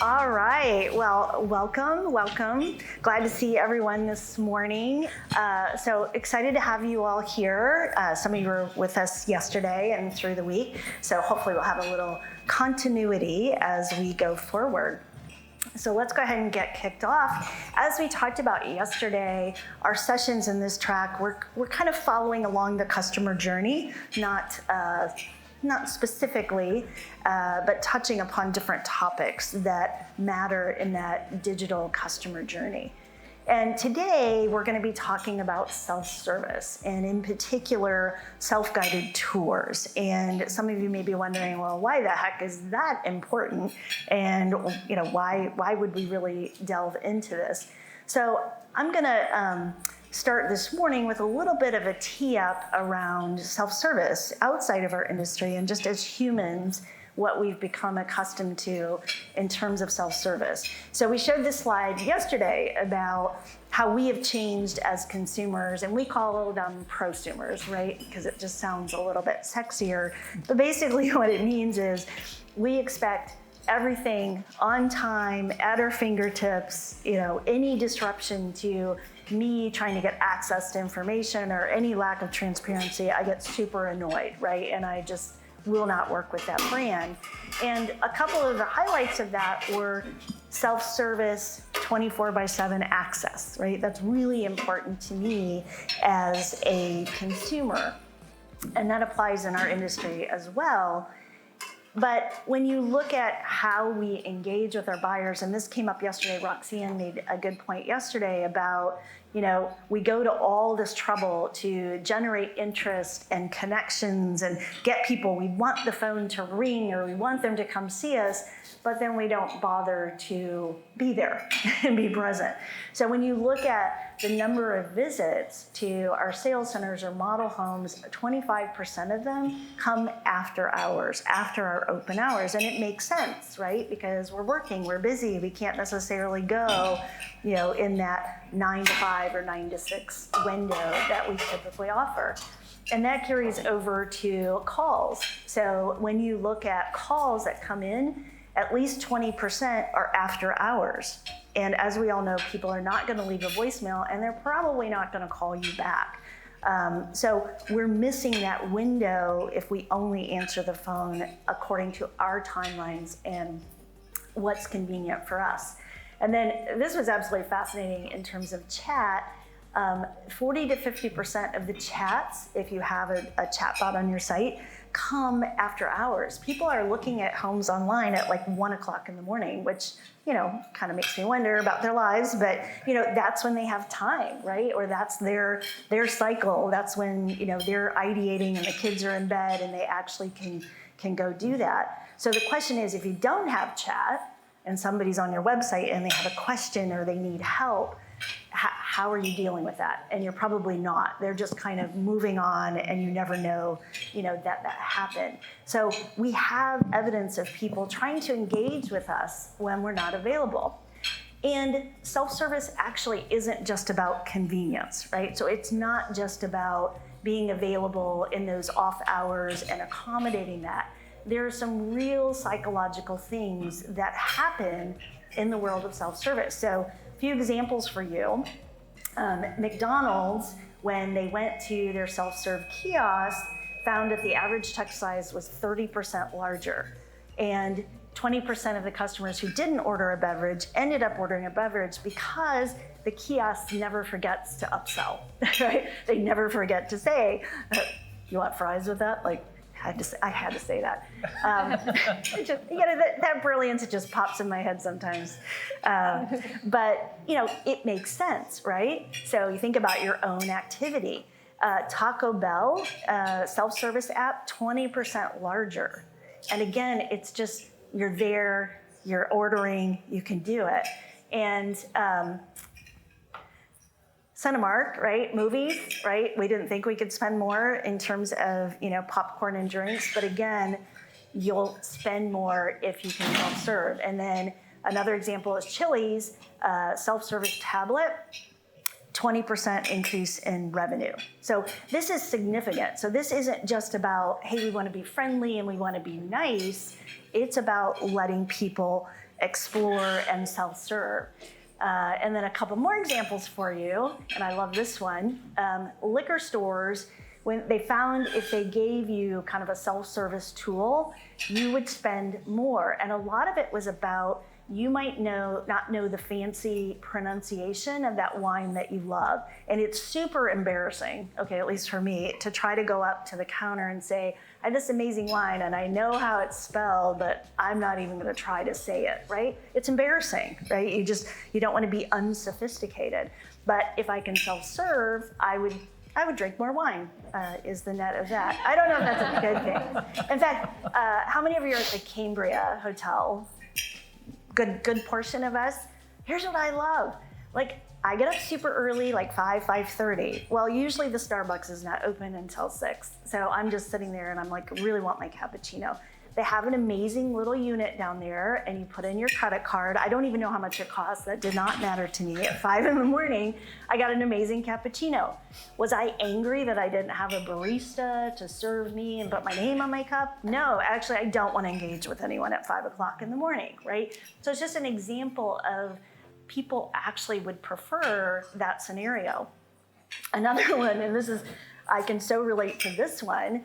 All right, well, welcome. Glad to see everyone this morning. So excited to have you all here. Some of you were with us yesterday and through the week, so hopefully we'll have a little continuity as we go forward. So let's go ahead and get kicked off. As we talked about yesterday, our sessions in this track, we're kind of following along the customer journey, not specifically, but touching upon different topics that matter in that digital customer journey. And today we're going to be talking about self-service, and in particular, self-guided tours. And some of you may be wondering, well, why the heck is that important? And why would we really delve into this? So I'm going to start this morning with a little bit of a tee up around self-service outside of our industry and just as humans, what we've become accustomed to in terms of self-service. So we showed this slide yesterday about how we have changed as consumers, and we call them prosumers, right? Because it just sounds a little bit sexier. But basically what it means is we expect everything on time, at our fingertips, any disruption to me trying to get access to information or any lack of transparency, I get super annoyed, right? And I just will not work with that brand. And a couple of the highlights of that were self-service 24/7 access, right? That's really important to me as a consumer. And that applies in our industry as well. But when you look at how we engage with our buyers, and this came up yesterday, Roxanne made a good point yesterday about, we go to all this trouble to generate interest and connections and get people. We want the phone to ring or we want them to come see us, but then we don't bother to be there and be present. So when you look at the number of visits to our sales centers or model homes, 25% of them come after hours, after our open hours. And it makes sense, right? Because we're working, we're busy. We can't necessarily go, in that 9 to 5 or 9 to 6 window that we typically offer. And that carries over to calls. So when you look at calls that come in, at least 20% are after hours. And as we all know, people are not going to leave a voicemail, and they're probably not going to call you back. So we're missing that window if we only answer the phone according to our timelines and what's convenient for us. And then this was absolutely fascinating in terms of chat. 40 to 50% of the chats, if you have a chat bot on your site, come after hours. People are looking at homes online at like 1 o'clock in the morning, which, kind of makes me wonder about their lives, but, that's when they have time, right? Or that's their cycle. That's when, they're ideating and the kids are in bed and they actually can go do that. So the question is, if you don't have chat and somebody's on your website and they have a question or they need help, how are you dealing with that? And you're probably not. They're just kind of moving on, and you never know, that happened. So we have evidence of people trying to engage with us when we're not available. And self-service actually isn't just about convenience, right? So it's not just about being available in those off hours and accommodating that. There are some real psychological things that happen in the world of self-service. So a few examples for you. McDonald's, when they went to their self-serve kiosk, found that the average check size was 30% larger. And 20% of the customers who didn't order a beverage ended up ordering a beverage because the kiosk never forgets to upsell, right? They never forget to say, you want fries with that? I had to say that. That brilliance, it just pops in my head sometimes. But, it makes sense, right? So you think about your own activity. Taco Bell, self-service app, 20% larger. And again, it's just, you're there, you're ordering, you can do it. And Cinemark, right? Movies, right? We didn't think we could spend more in terms of, popcorn and drinks, but again, you'll spend more if you can self-serve. And then another example is Chili's self-service tablet. 20% increase in revenue. So this is significant. So this isn't just about, hey, we want to be friendly and we want to be nice. It's about letting people explore and self-serve. And then a couple more examples for you, and I love this one. Liquor stores, when they found if they gave you kind of a self-service tool, you would spend more. And a lot of it was about, you might not know the fancy pronunciation of that wine that you love. And it's super embarrassing, okay, at least for me, to try to go up to the counter and say, I have this amazing wine and I know how it's spelled, but I'm not even gonna try to say it, right? It's embarrassing, right? You don't wanna be unsophisticated. But if I can self-serve, I would drink more wine, is the net of that. I don't know if that's a good thing. In fact, how many of you are at the Cambria Hotel? Good portion of us. Here's what I love. Like, I get up super early, like 5:30. Well, usually the Starbucks is not open until 6. So I'm just sitting there and I'm like, really want my cappuccino. They have an amazing little unit down there and you put in your credit card. I don't even know how much it costs. That did not matter to me. At 5 in the morning, I got an amazing cappuccino. Was I angry that I didn't have a barista to serve me and put my name on my cup? No, actually, I don't want to engage with anyone at 5 o'clock in the morning, right? So it's just an example of people actually would prefer that scenario. Another one, and I can so relate to this one,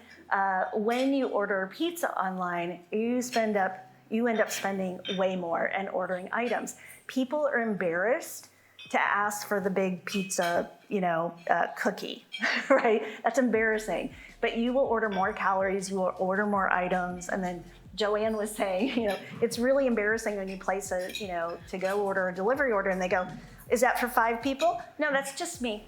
when you order pizza online, you end up spending way more and ordering items. People are embarrassed to ask for the big pizza, cookie, right? That's embarrassing. But you will order more calories, you will order more items, and then JoAnn was saying, it's really embarrassing when you place a, to-go order, a delivery order, and they go, is that for 5 people? No, that's just me.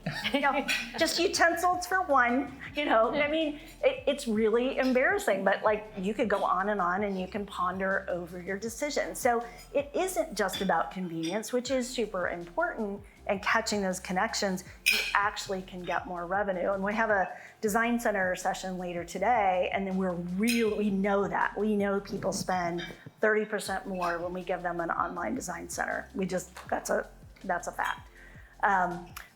Just utensils for 1. I mean, it's really embarrassing, but you could go on and you can ponder over your decision. So it isn't just about convenience, which is super important, and catching those connections, you actually can get more revenue. And we have a design center session later today, and then we know that. We know people spend 30% more when we give them an online design center. That's a fact.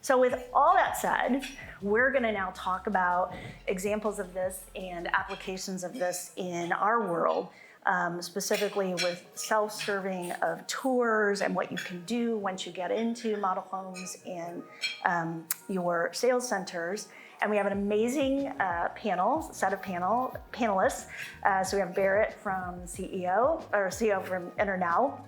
So with all that said, we're gonna now talk about examples of this and applications of this in our world, specifically with self-serving of tours and what you can do once you get into model homes and your sales centers. And we have an amazing set of panelists. So we have Barrett from CEO from NterNow.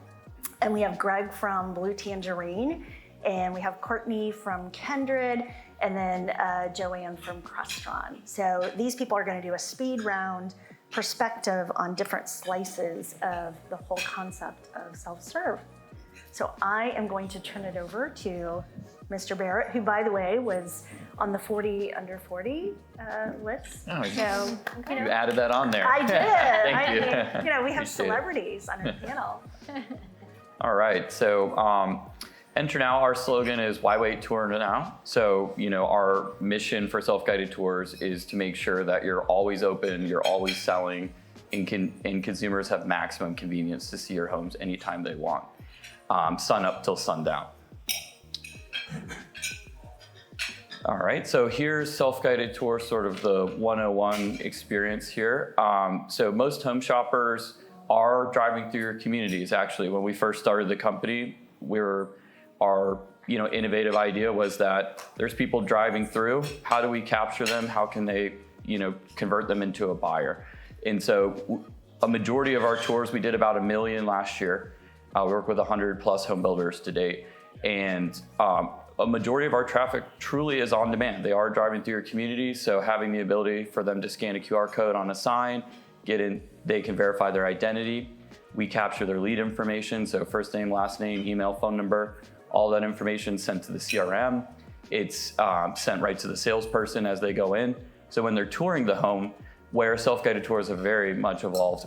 And we have Greg from Blue Tangerine, and we have Courtney from Kindred, and then JoAnn from Crestron. So these people are going to do a speed round perspective on different slices of the whole concept of self-serve. So I am going to turn it over to Mr. Barrett, who, by the way, was on the 40 under 40 list. Oh, so, you added that on there. I did. Thank you. We have celebrities on our panel. All right, so NterNow, our slogan is why wait, tour now. So, our mission for self-guided tours is to make sure that you're always open, you're always selling, and consumers have maximum convenience to see your homes anytime they want, sun up till sundown. All right, so here's self-guided tour, sort of the 101 experience here. So most home shoppers are driving through your communities. Actually, when we first started the company, our innovative idea was that there's people driving through. How do we capture them? How can they convert them into a buyer? And so a majority of our tours, we did about 1 million last year. We work with 100+ home builders to date. And a majority of our traffic truly is on demand. They are driving through your community, so having the ability for them to scan a QR code on a sign, get in, they can verify their identity. We capture their lead information, so first name, last name, email, phone number, all that information sent to the CRM. It's sent right to the salesperson as they go in. So when they're touring the home, where self-guided tours have very much evolved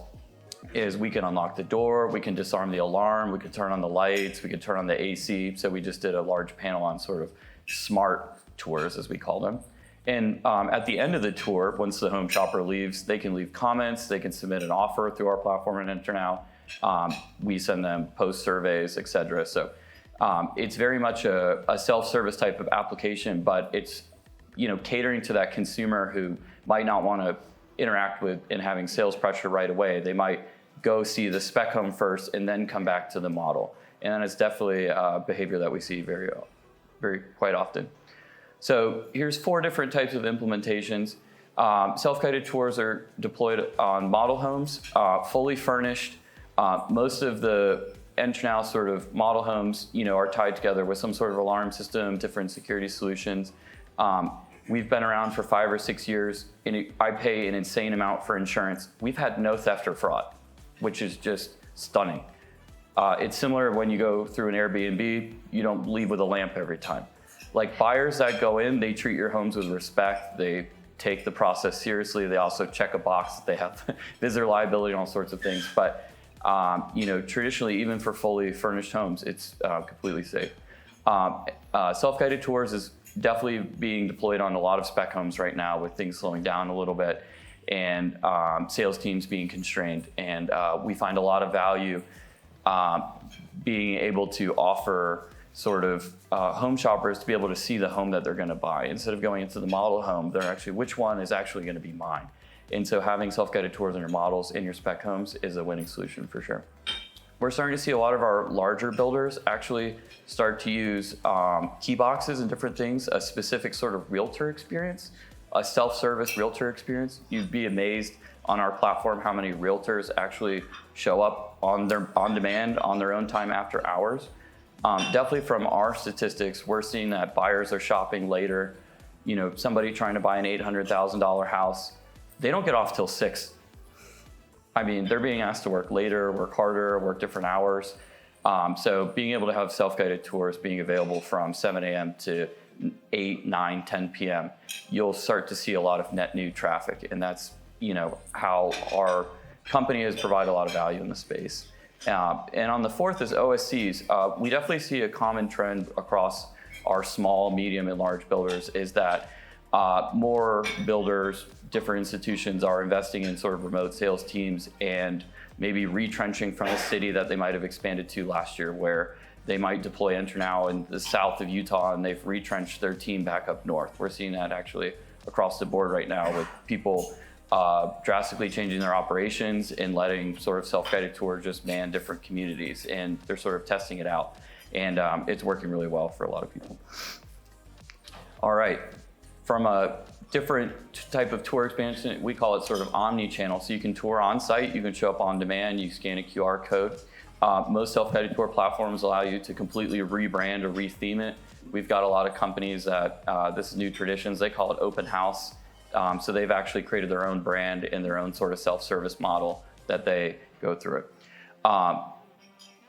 is we can unlock the door, we can disarm the alarm, we can turn on the lights, we can turn on the AC. So we just did a large panel on sort of smart tours, as we call them. And at the end of the tour, once the home shopper leaves, they can leave comments, they can submit an offer through our platform at NterNow. We send them post surveys, et cetera. So It's very much a self-service type of application, but it's catering to that consumer who might not want to interact with and having sales pressure right away. They might go see the spec home first and then come back to the model. And it's definitely a behavior that we see quite often. So here's 4 different types of implementations. Self-guided tours are deployed on model homes, fully furnished. Most of the NterNow sort of model homes, are tied together with some sort of alarm system, different security solutions. We've been around for 5 or 6 years, and I pay an insane amount for insurance. We've had no theft or fraud, which is just stunning. It's similar when you go through an Airbnb, you don't leave with a lamp every time. Like buyers that go in, they treat your homes with respect. They take the process seriously. They also check a box that they have visitor liability and all sorts of things. But traditionally, even for fully furnished homes, it's completely safe. Self-guided tours is definitely being deployed on a lot of spec homes right now, with things slowing down a little bit and sales teams being constrained. And we find a lot of value being able to offer sort of home shoppers to be able to see the home that they're going to buy. Instead of going into the model home, they're actually, which one is actually going to be mine? And so having self-guided tours in your models in your spec homes is a winning solution for sure. We're starting to see a lot of our larger builders actually start to use key boxes and different things, a specific sort of realtor experience, a self-service realtor experience. You'd be amazed on our platform how many realtors actually show up on demand on their own time after hours. Definitely from our statistics, we're seeing that buyers are shopping later. Somebody trying to buy an $800,000 house, they don't get off till 6. I mean, they're being asked to work later, work harder, work different hours. So being able to have self-guided tours being available from 7 a.m. to 8, 9, 10 p.m., you'll start to see a lot of net new traffic. And that's, how our company has provided a lot of value in the space. And on the 4th is OSCs. We definitely see a common trend across our small, medium, and large builders is that more builders, different institutions are investing in sort of remote sales teams and maybe retrenching from a city that they might have expanded to last year, where they might deploy NterNow in the south of Utah and they've retrenched their team back up north. We're seeing that actually across the board right now, with people drastically changing their operations and letting sort of self-guided tour just man different communities, and they're sort of testing it out. And it's working really well for a lot of people. All right, from a different type of tour expansion, we call it sort of omni-channel. So you can tour on site, you can show up on demand, you scan a QR code. Most self-guided tour platforms allow you to completely rebrand or retheme it. We've got a lot of companies that, this is new traditions, they call it open house. So they've actually created their own brand and their own sort of self-service model that they go through it.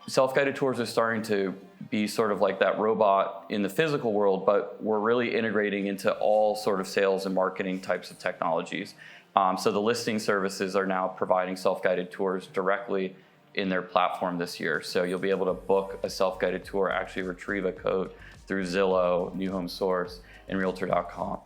Self-guided tours are starting to be sort of like that robot in the physical world, but we're really integrating into all sort of sales and marketing types of technologies. So the listing services are now providing self-guided tours directly in their platform this year. So you'll be able to book a self-guided tour, actually retrieve a code through Zillow, New Home Source, and Realtor.com.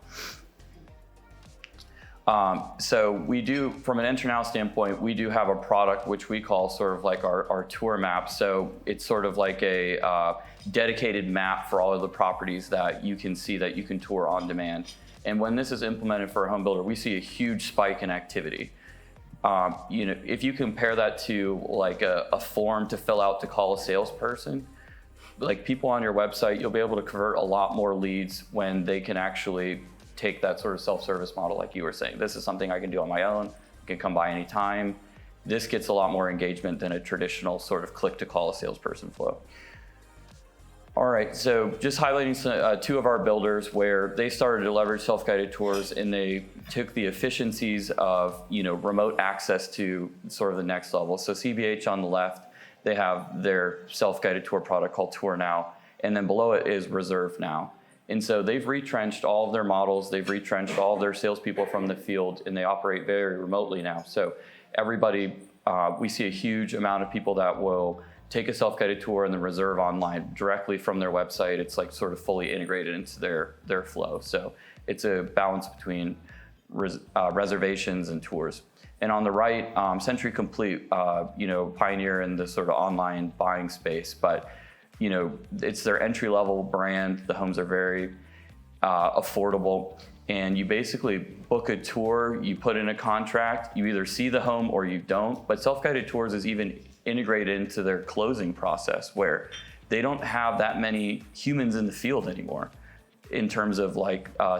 So we do, from an NterNow standpoint, we do have a product which we call sort of like our tour map. So it's sort of like a dedicated map for all of the properties that you can see that you can tour on demand. And when this is implemented for a home builder, we see a huge spike in activity. If you compare that to like a form to fill out to call a salesperson, like people on your website, you'll be able to convert a lot more leads when they can actually take that sort of self-service model like you were saying. This is something I can do on my own, I can come by anytime. This gets a lot more engagement than a traditional sort of click to call a salesperson flow. All right, so just highlighting 2 of our builders where they started to leverage self-guided tours, and they took the efficiencies of remote access to sort of the next level. So CBH on the left, they have their self-guided tour product called TourNow, and then below it is Reserve Now. And so they've retrenched all of their models, they've retrenched all of their salespeople from the field, and they operate very remotely now. So everybody, we see a huge amount of people that will take a self-guided tour and then reserve online directly from their website. It's like sort of fully integrated into their flow. So it's a balance between reservations and tours. And on the right, Century Complete, pioneer in the sort of online buying space, but it's their entry-level brand. The homes are very affordable, and you basically book a tour, you put in a contract, you either see the home or you don't, but self-guided tours is even integrated into their closing process, where they don't have that many humans in the field anymore in terms of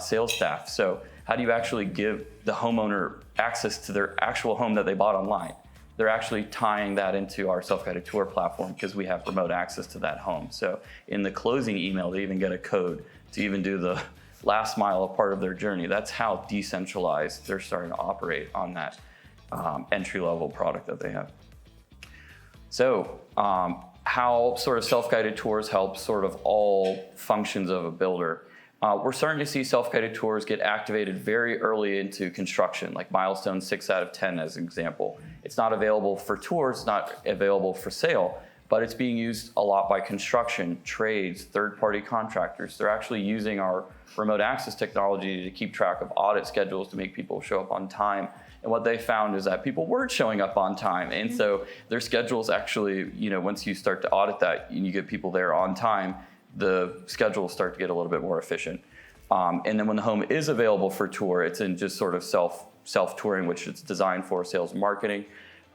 sales staff. So how do you actually give the homeowner access to their actual home that they bought online? They're actually tying that into our self-guided tour platform because we have remote access to that home. So in the closing email, they even get a code to even do the last mile of part of their journey. That's how decentralized they're starting to operate on that entry-level product that they have. So how sort of self-guided tours help sort of all functions of a builder. We're starting to see self-guided tours get activated very early into construction, like milestone 6 out of 10 as an example. It's not available for tours, not available for sale, but it's being used a lot by construction, trades, third-party contractors. They're actually using our remote access technology to keep track of audit schedules to make people show up on time. And what they found is that people weren't showing up on time. And so their schedules actually, once you start to audit that and you get people there on time, the schedules start to get a little bit more efficient. And then when the home is available for tour, it's in just sort of self-touring, which it's designed for sales and marketing.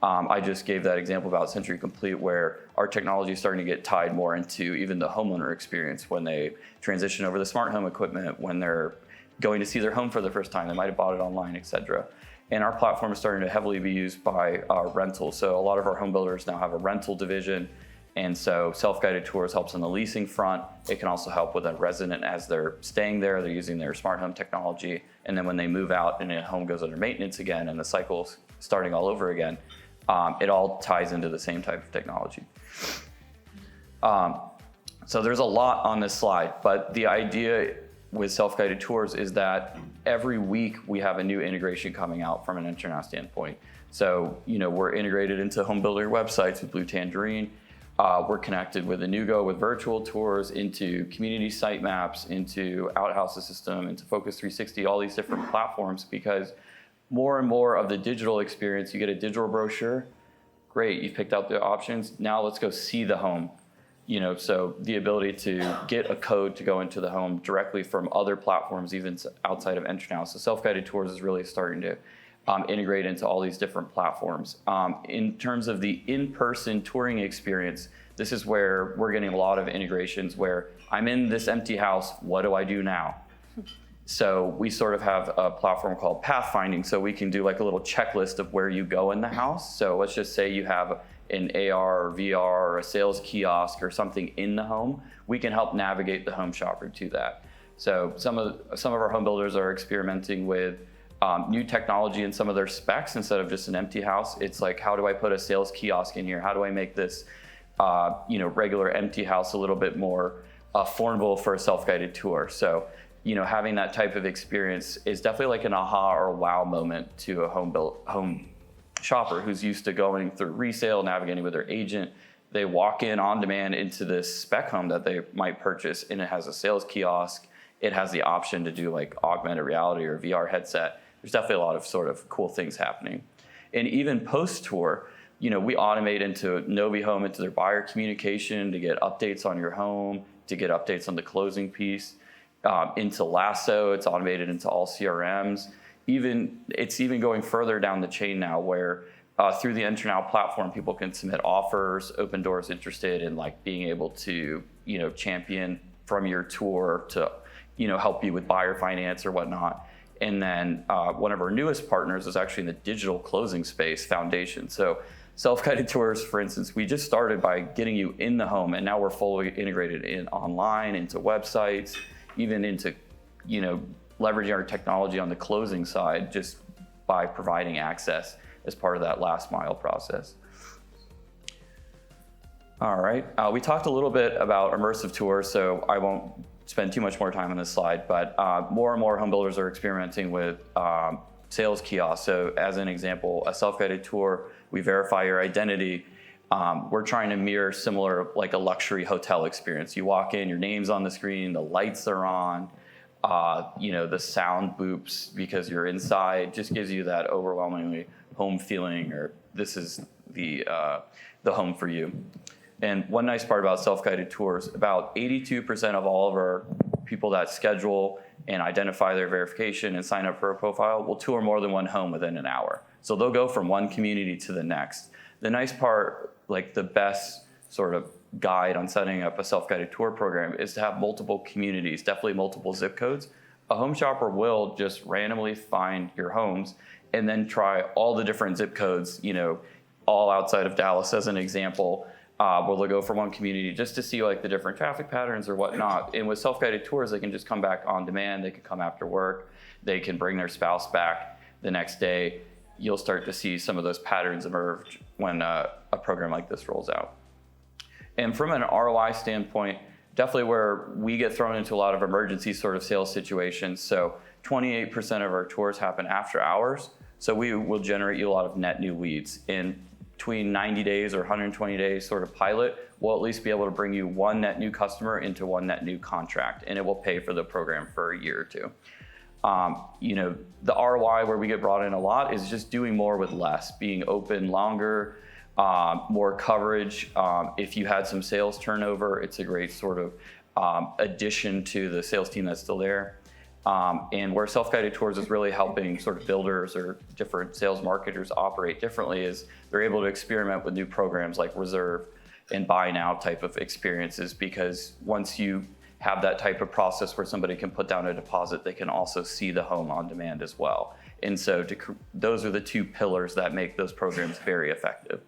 I just gave that example about Century Complete, where our technology is starting to get tied more into even the homeowner experience when they transition over the smart home equipment, when they're going to see their home for the first time. They might have bought it online, et cetera. And our platform is starting to heavily be used by rentals. So a lot of our home builders now have a rental division. And so self-guided tours helps on the leasing front. It can also help with a resident as they're staying there, they're using their smart home technology. And then when they move out and a home goes under maintenance again and the cycle's starting all over again, it all ties into the same type of technology. So there's a lot on this slide, but the idea with self-guided tours is that every week we have a new integration coming out from an NterNow standpoint. So, we're integrated into home builder websites with Blue Tangerine. We're connected with Inugo with virtual tours, into community site maps, into Outhouses system, into Focus 360, all these different platforms, because more and more of the digital experience, you get a digital brochure, great, you've picked out the options, now let's go see the home. So the ability to get a code to go into the home directly from other platforms, even outside of NterNow. So self-guided tours is really starting to integrate into all these different platforms. In terms of the in-person touring experience, this is where we're getting a lot of integrations where I'm in this empty house, what do I do now? So we sort of have a platform called pathfinding, so we can do like a little checklist of where you go in the house. So let's just say you have an AR or VR or a sales kiosk or something in the home. We can help navigate the home shopper to that. So some of our home builders are experimenting with new technology in some of their specs. Instead of just an empty house, it's like, how do I put a sales kiosk in here? How do I make this regular empty house a little bit more affordable for a self-guided tour? So having that type of experience is definitely like an aha or wow moment to a home shopper who's used to going through resale, navigating with their agent. They walk in on demand into this spec home that they might purchase, and it has a sales kiosk. It has the option to do like augmented reality or VR headset. There's definitely a lot of sort of cool things happening. And even post-tour, we automate into Novi Home, into their buyer communication to get updates on your home, to get updates on the closing piece. Into Lasso, it's automated into all CRMs. It's even going further down the chain now, where through the NterNow platform, people can submit offers, open doors interested in like being able to champion from your tour to help you with buyer finance or whatnot. And then one of our newest partners is actually in the digital closing space, Foundation. So self-guided tours, for instance, we just started by getting you in the home, and now we're fully integrated in online, into websites, even into leveraging our technology on the closing side, just by providing access as part of that last mile process. All right, we talked a little bit about immersive tours, so I won't spend too much more time on this slide, but more and more home builders are experimenting with sales kiosks. So as an example, a self-guided tour, we verify your identity. We're trying to mirror similar, like a luxury hotel experience. You walk in, your name's on the screen, the lights are on, the sound boops because you're inside, just gives you that overwhelmingly home feeling, or this is the home for you. And one nice part about self-guided tours, about 82% of all of our people that schedule and identify their verification and sign up for a profile will tour more than one home within an hour. So they'll go from one community to the next. The nice part, like the best sort of guide on setting up a self-guided tour program, is to have multiple communities, definitely multiple zip codes. A home shopper will just randomly find your homes and then try all the different zip codes, you know, all outside of Dallas as an example, where they'll go from one community just to see like the different traffic patterns or whatnot. And with self-guided tours, they can just come back on demand. They can come after work. They can bring their spouse back the next day. You'll start to see some of those patterns emerge when a program like this rolls out. And from an ROI standpoint, definitely where we get thrown into a lot of emergency sort of sales situations. So 28% of our tours happen after hours. So we will generate you a lot of net new leads. In between 90 days or 120 days sort of pilot, we'll at least be able to bring you one net new customer into one net new contract, and it will pay for the program for a year or two. You know, the ROI where we get brought in a lot is just doing more with less, being open longer, more coverage. If you had some sales turnover, it's a great sort of addition to the sales team that's still there. And where self-guided tours is really helping sort of builders or different sales marketers operate differently is they're able to experiment with new programs like reserve and buy now type of experiences, because once you have that type of process where somebody can put down a deposit, they can also see the home on demand as well. And so those are the two pillars that make those programs very effective.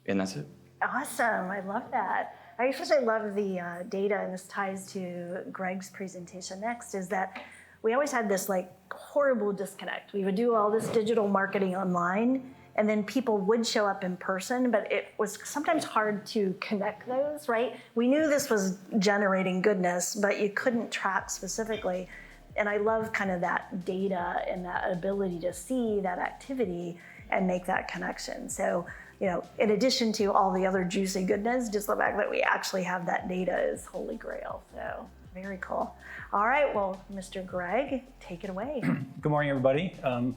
And that's it. Awesome, I love that. I especially love the data, and this ties to Greg's presentation next, is that we always had this like horrible disconnect. We would do all this digital marketing online, and then people would show up in person, but it was sometimes hard to connect those, right? We knew this was generating goodness, but you couldn't track specifically. And I love kind of that data and that ability to see that activity and make that connection. So, you know, in addition to all the other juicy goodness, just the fact that we actually have that data is holy grail. So very cool. All right, well, Mr. Greg, take it away. Good morning, everybody.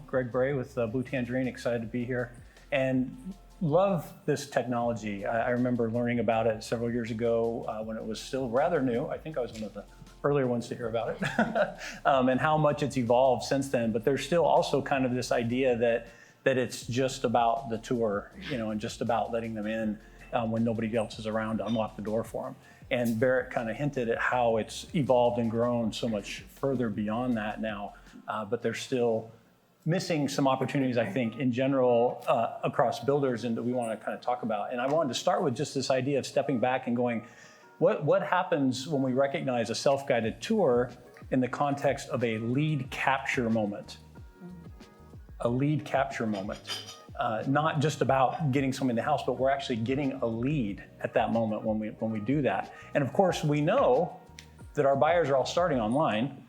Greg Bray with Blue Tangerine, excited to be here. And love this technology. I remember learning about it several years ago when it was still rather new. I think I was one of the earlier ones to hear about it. And how much it's evolved since then. But there's still also kind of this idea that it's just about the tour, you know, and just about letting them in when nobody else is around to unlock the door for them. And Barrett kind of hinted at how it's evolved and grown so much further beyond that now, but there's still missing some opportunities, I think, in general across builders, and that we want to kind of talk about. And I wanted to start with just this idea of stepping back and going, what happens when we recognize a self-guided tour in the context of a lead capture moment? A lead capture moment, not just about getting someone in the house, but we're actually getting a lead at that moment when we do that. And of course, we know that our buyers are all starting online,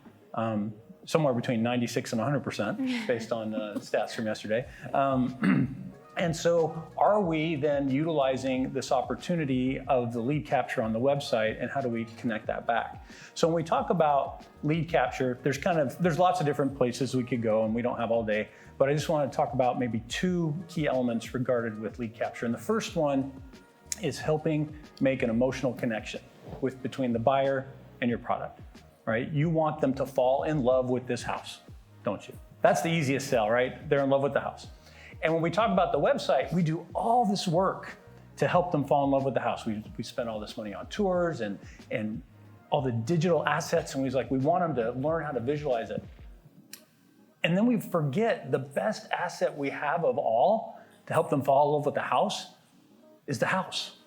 somewhere between 96 and 100% based on stats from yesterday. And so are we then utilizing this opportunity of the lead capture on the website, and how do we connect that back? So when we talk about lead capture, there's lots of different places we could go, and we don't have all day, but I just want to talk about maybe two key elements regarded with lead capture. And the first one is helping make an emotional connection between the buyer and your product, right? You want them to fall in love with this house, don't you? That's the easiest sell, right? They're in love with the house. And when we talk about the website, we do all this work to help them fall in love with the house. We spend all this money on tours and all the digital assets, and we want them to learn how to visualize it. And then we forget the best asset we have of all to help them fall in love with the house is the house.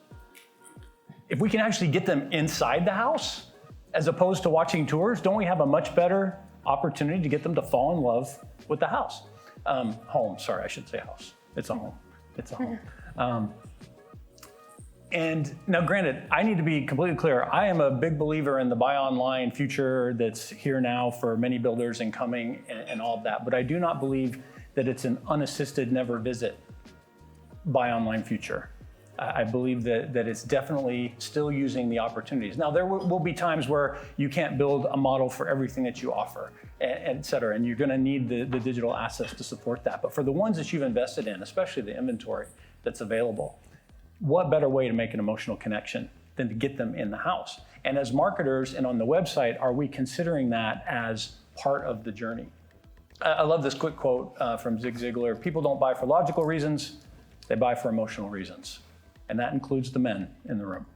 If we can actually get them inside the house, as opposed to watching tours, don't we have a much better opportunity to get them to fall in love with the house? Home, sorry, I should say house. It's a home. It's a home. And now granted, I need to be completely clear. I am a big believer in the buy online future that's here now for many builders and coming and all of that. But I do not believe that it's an unassisted, never visit buy online future. I believe that it's definitely still using the opportunities. Now, there will be times where you can't build a model for everything that you offer, et cetera, and you're gonna need the digital assets to support that. But for the ones that you've invested in, especially the inventory that's available, what better way to make an emotional connection than to get them in the house? And as marketers and on the website, are we considering that as part of the journey? I love this quick quote from Zig Ziglar. People don't buy for logical reasons, they buy for emotional reasons. And that includes the men in the room.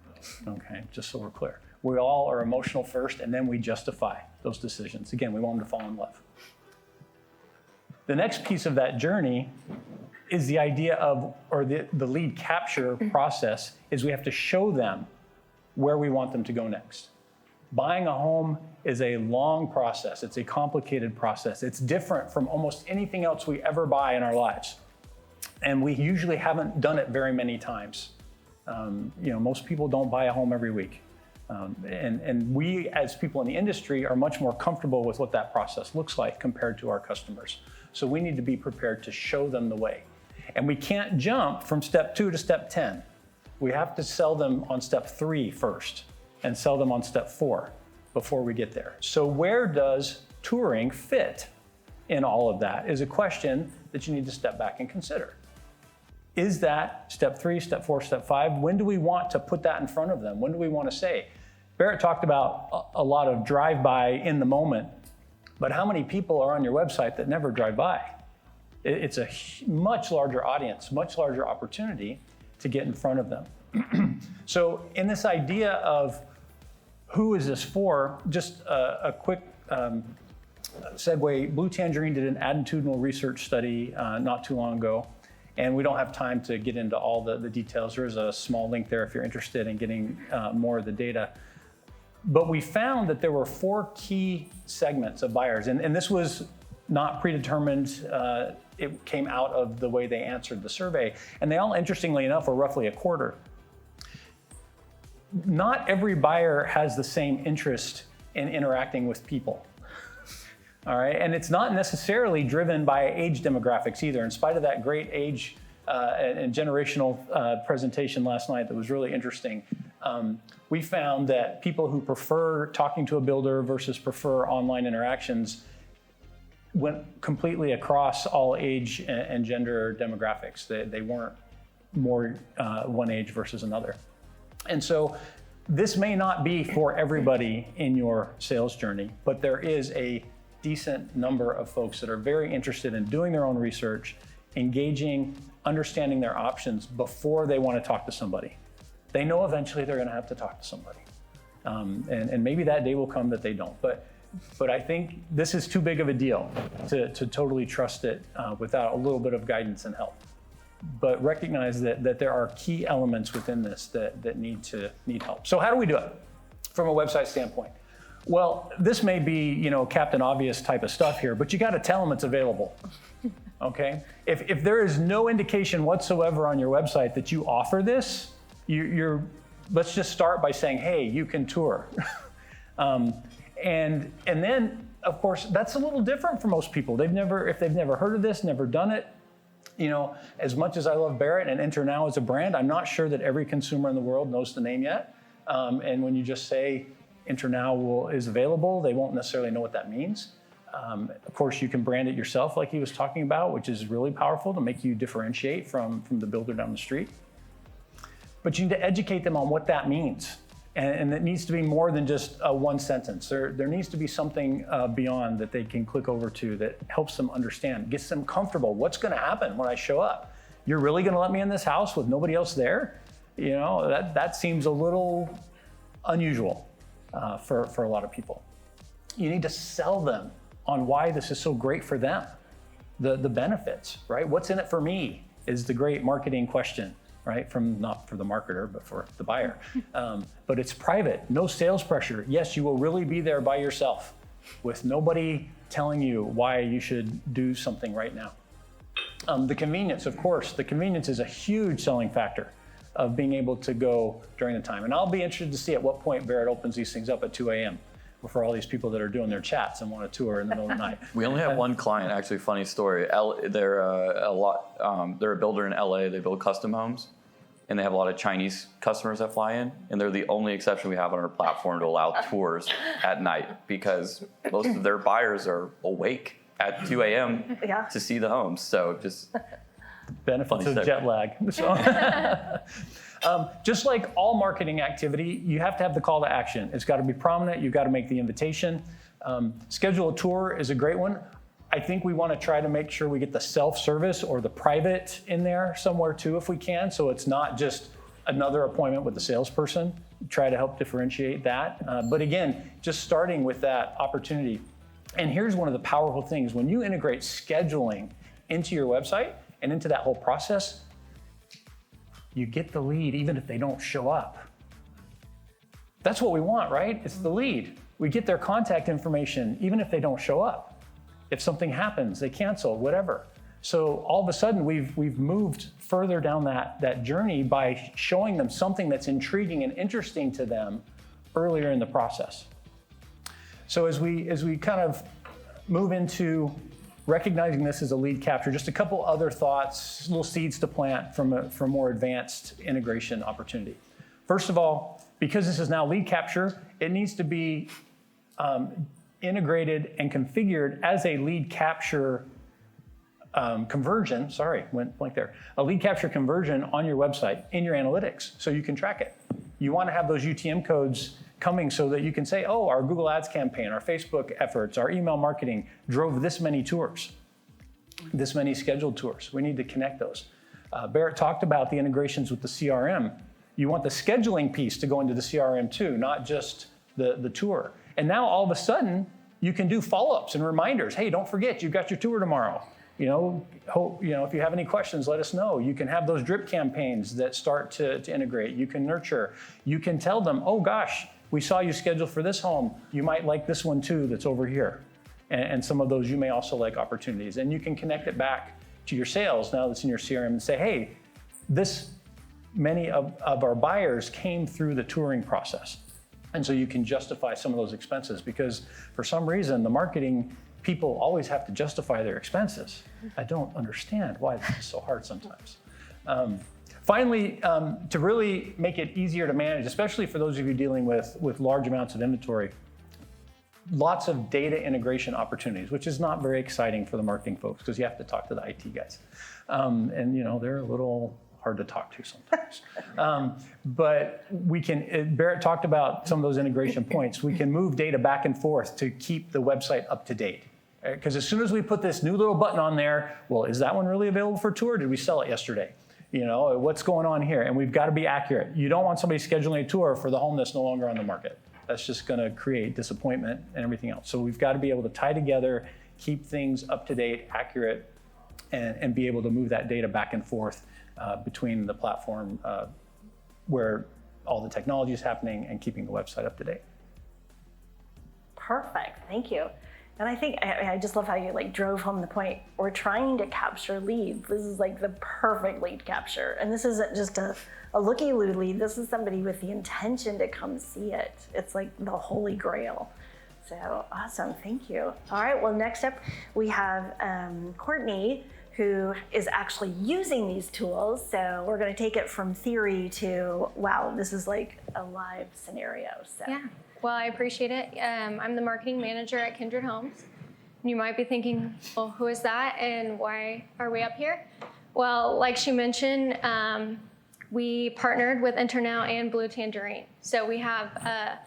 Okay, just so we're clear. We all are emotional first, and then we justify those decisions. Again, we want them to fall in love. The next piece of that journey is the idea of, or the lead capture process, is we have to show them where we want them to go next. Buying a home is a long process. It's a complicated process. It's different from almost anything else we ever buy in our lives. And we usually haven't done it very many times. Most people don't buy a home every week. And we, as people in the industry, are much more comfortable with what that process looks like compared to our customers. So we need to be prepared to show them the way. And we can't jump from step 2 to step 10. We have to sell them on step 3 first and sell them on step 4 before we get there. So where does touring fit in all of that is a question that you need to step back and consider. Is that step 3, step 4, step 5? When do we want to put that in front of them? When do we want to say? Barrett talked about a lot of drive-by in the moment, but how many people are on your website that never drive by? It's a much larger audience, much larger opportunity to get in front of them. So in this idea of who is this for, just a quick segue. Blue Tangerine did an attitudinal research study not too long ago, and we don't have time to get into all the details. There is a small link there if you're interested in getting more of the data. But we found that there were 4 key segments of buyers, and this was not predetermined. It came out of the way they answered the survey, and they all, interestingly enough, were roughly a quarter. Not every buyer has the same interest in interacting with people. All right, and it's not necessarily driven by age demographics either. In spite of that great age and generational presentation last night that was really interesting, we found that people who prefer talking to a builder versus prefer online interactions went completely across all age and gender demographics. They weren't more one age versus another. And so this may not be for everybody in your sales journey, but there is a decent number of folks that are very interested in doing their own research, engaging, understanding their options before they want to talk to somebody. They know eventually they're going to have to talk to somebody. And maybe that day will come that they don't. But I think this is too big of a deal to totally trust it without a little bit of guidance and help. But recognize that there are key elements within this that need help. So how do we do it from a website standpoint? Well, this may be, Captain Obvious type of stuff here, but you got to tell them it's available. Okay? If there is no indication whatsoever on your website that you offer this, let's just start by saying, hey, you can tour. And then, of course, that's a little different for most people. If they've never heard of this, never done it, as much as I love Barrett and NterNow as a brand, I'm not sure that every consumer in the world knows the name yet. And when you just say NterNow is available, they won't necessarily know what that means. Of course, you can brand it yourself like he was talking about, which is really powerful to make you differentiate from the builder down the street. But you need to educate them on what that means. And it needs to be more than just a one sentence. There needs to be something beyond that they can click over to that helps them understand, gets them comfortable. What's going to happen when I show up? You're really going to let me in this house with nobody else there? That seems a little unusual for a lot of people. You need to sell them on why this is so great for them. The benefits, right? What's in it for me is the great marketing question. Right? Not for the marketer, but for the buyer. But it's private, no sales pressure. Yes, you will really be there by yourself with nobody telling you why you should do something right now. The convenience, of course, the convenience is a huge selling factor of being able to go during the time. And I'll be interested to see at what point Barrett opens these things up at 2 a.m. for all these people that are doing their chats and want to tour in the middle of the night. We only have one client, actually, funny story. They're a builder in LA. They build custom homes, and they have a lot of Chinese customers that fly in, and they're the only exception we have on our platform to allow tours at night because most of their buyers are awake at 2 a.m. Yeah. to see the homes. So just Benefits of jet lag. So, just like all marketing activity, you have to have the call to action. It's got to be prominent. You've got to make the invitation. Schedule a tour is a great one. I think we want to try to make sure we get the self-service or the private in there somewhere too, if we can. So it's not just another appointment with the salesperson. Try to help differentiate that. But again, just starting with that opportunity. And here's one of the powerful things. When you integrate scheduling into your website and into that whole process, you get the lead even if they don't show up. That's what we want, right? It's the lead. We get their contact information even if they don't show up. If something happens, they cancel, whatever. So all of a sudden we've moved further down that journey by showing them something that's intriguing and interesting to them earlier in the process. So as we kind of move into recognizing this as a lead capture, just a couple other thoughts, little seeds to plant from more advanced integration opportunity. First of all, because this is now lead capture, it needs to be integrated and configured as a lead capture conversion. Sorry, went blank there. A lead capture conversion on your website in your analytics so you can track it. You want to have those UTM codes coming so that you can say, oh, our Google Ads campaign, our Facebook efforts, our email marketing drove this many tours, this many scheduled tours. We need to connect those. Barrett talked about the integrations with the CRM. You want the scheduling piece to go into the CRM too, not just the tour. And now all of a sudden, you can do follow-ups and reminders. Hey, don't forget, you've got your tour tomorrow. If you have any questions, let us know. You can have those drip campaigns that start to integrate. You can nurture. You can tell them, oh gosh, we saw you scheduled for this home. You might like this one too that's over here. And some of those you may also like opportunities. And you can connect it back to your sales now that's in your CRM and say, hey, this many of our buyers came through the touring process. And so you can justify some of those expenses because for some reason, the marketing people always have to justify their expenses. I don't understand why this is so hard sometimes. Finally, to really make it easier to manage, especially for those of you dealing with large amounts of inventory, lots of data integration opportunities, which is not very exciting for the marketing folks because you have to talk to the IT guys. And they're a little hard to talk to sometimes. But we can, Barrett talked about some of those integration points. We can move data back and forth to keep the website up to date. Because as soon as we put this new little button on there, well, is that one really available for tour? Did we sell it yesterday? What's going on here? And we've got to be accurate. You don't want somebody scheduling a tour for the home that's no longer on the market. That's just going to create disappointment and everything else. So we've got to be able to tie together, keep things up to date, accurate, and be able to move that data back and forth between the platform where all the technology is happening and keeping the website up to date. Perfect, thank you. And I think, I just love how you drove home the point. We're trying to capture leads. This is the perfect lead capture. And this isn't just a looky-loo lead. This is somebody with the intention to come see it. It's like the holy grail. So awesome, thank you. All right, well, next up we have Courtney, who is actually using these tools. So we're gonna take it from theory to, wow, this is like a live scenario. So. Yeah, well, I appreciate it. I'm the marketing manager at Kindred Homes. You might be thinking, well, who is that and why are we up here? Well, like she mentioned, we partnered with NterNow and Blue Tangerine. So we have a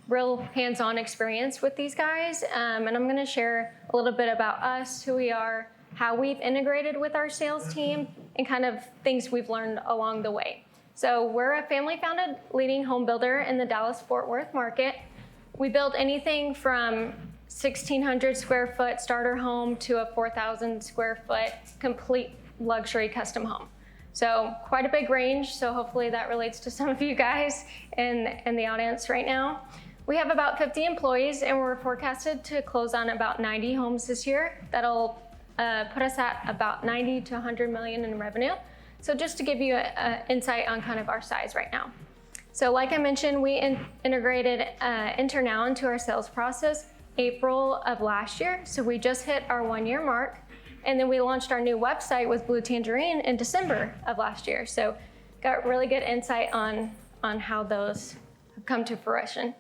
real hands-on experience with these guys. And I'm gonna share a little bit about us, who we are, how we've integrated with our sales team, and kind of things we've learned along the way. So we're a family-founded leading home builder in the Dallas-Fort Worth market. We build anything from 1,600 square foot starter home to a 4,000 square foot complete luxury custom home. So quite a big range, so hopefully that relates to some of you guys in the audience right now. We have about 50 employees and we're forecasted to close on about 90 homes this year. That'll put us at about 90 to 100 million in revenue. So just to give you an insight on kind of our size right now. So like I mentioned, we integrated NterNow into our sales process April of last year. So we just hit our 1 year mark. And then we launched our new website with Blue Tangerine in December of last year. So got really good insight on how those have come to fruition.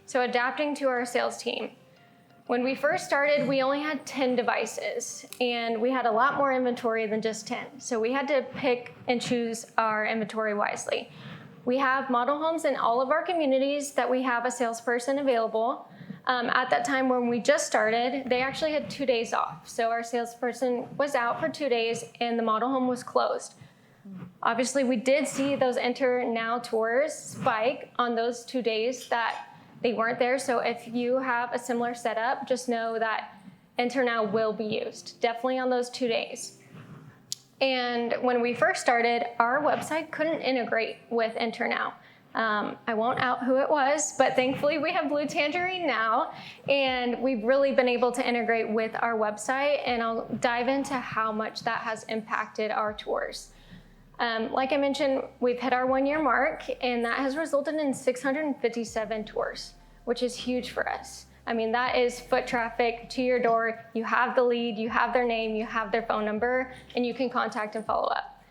So adapting to our sales team. When we first started, we only had 10 devices, and we had a lot more inventory than just 10. So we had to pick and choose our inventory wisely. We have model homes in all of our communities that we have a salesperson available. At that time when we just started, they actually had 2 days off. So our salesperson was out for 2 days and the model home was closed. Obviously, we did see those NterNow tours spike on those 2 days that they weren't there. So if you have a similar setup, just know that NterNow will be used, definitely on those 2 days. And when we first started, our website couldn't integrate with NterNow. I won't out who it was, but thankfully we have Blue Tangerine now, and we've really been able to integrate with our website, and I'll dive into how much that has impacted our tours. Like I mentioned, we've hit our 1-year mark, and that has resulted in 657 tours, which is huge for us. I mean, that is foot traffic to your door. You have the lead, you have their name, you have their phone number, and you can contact and follow up.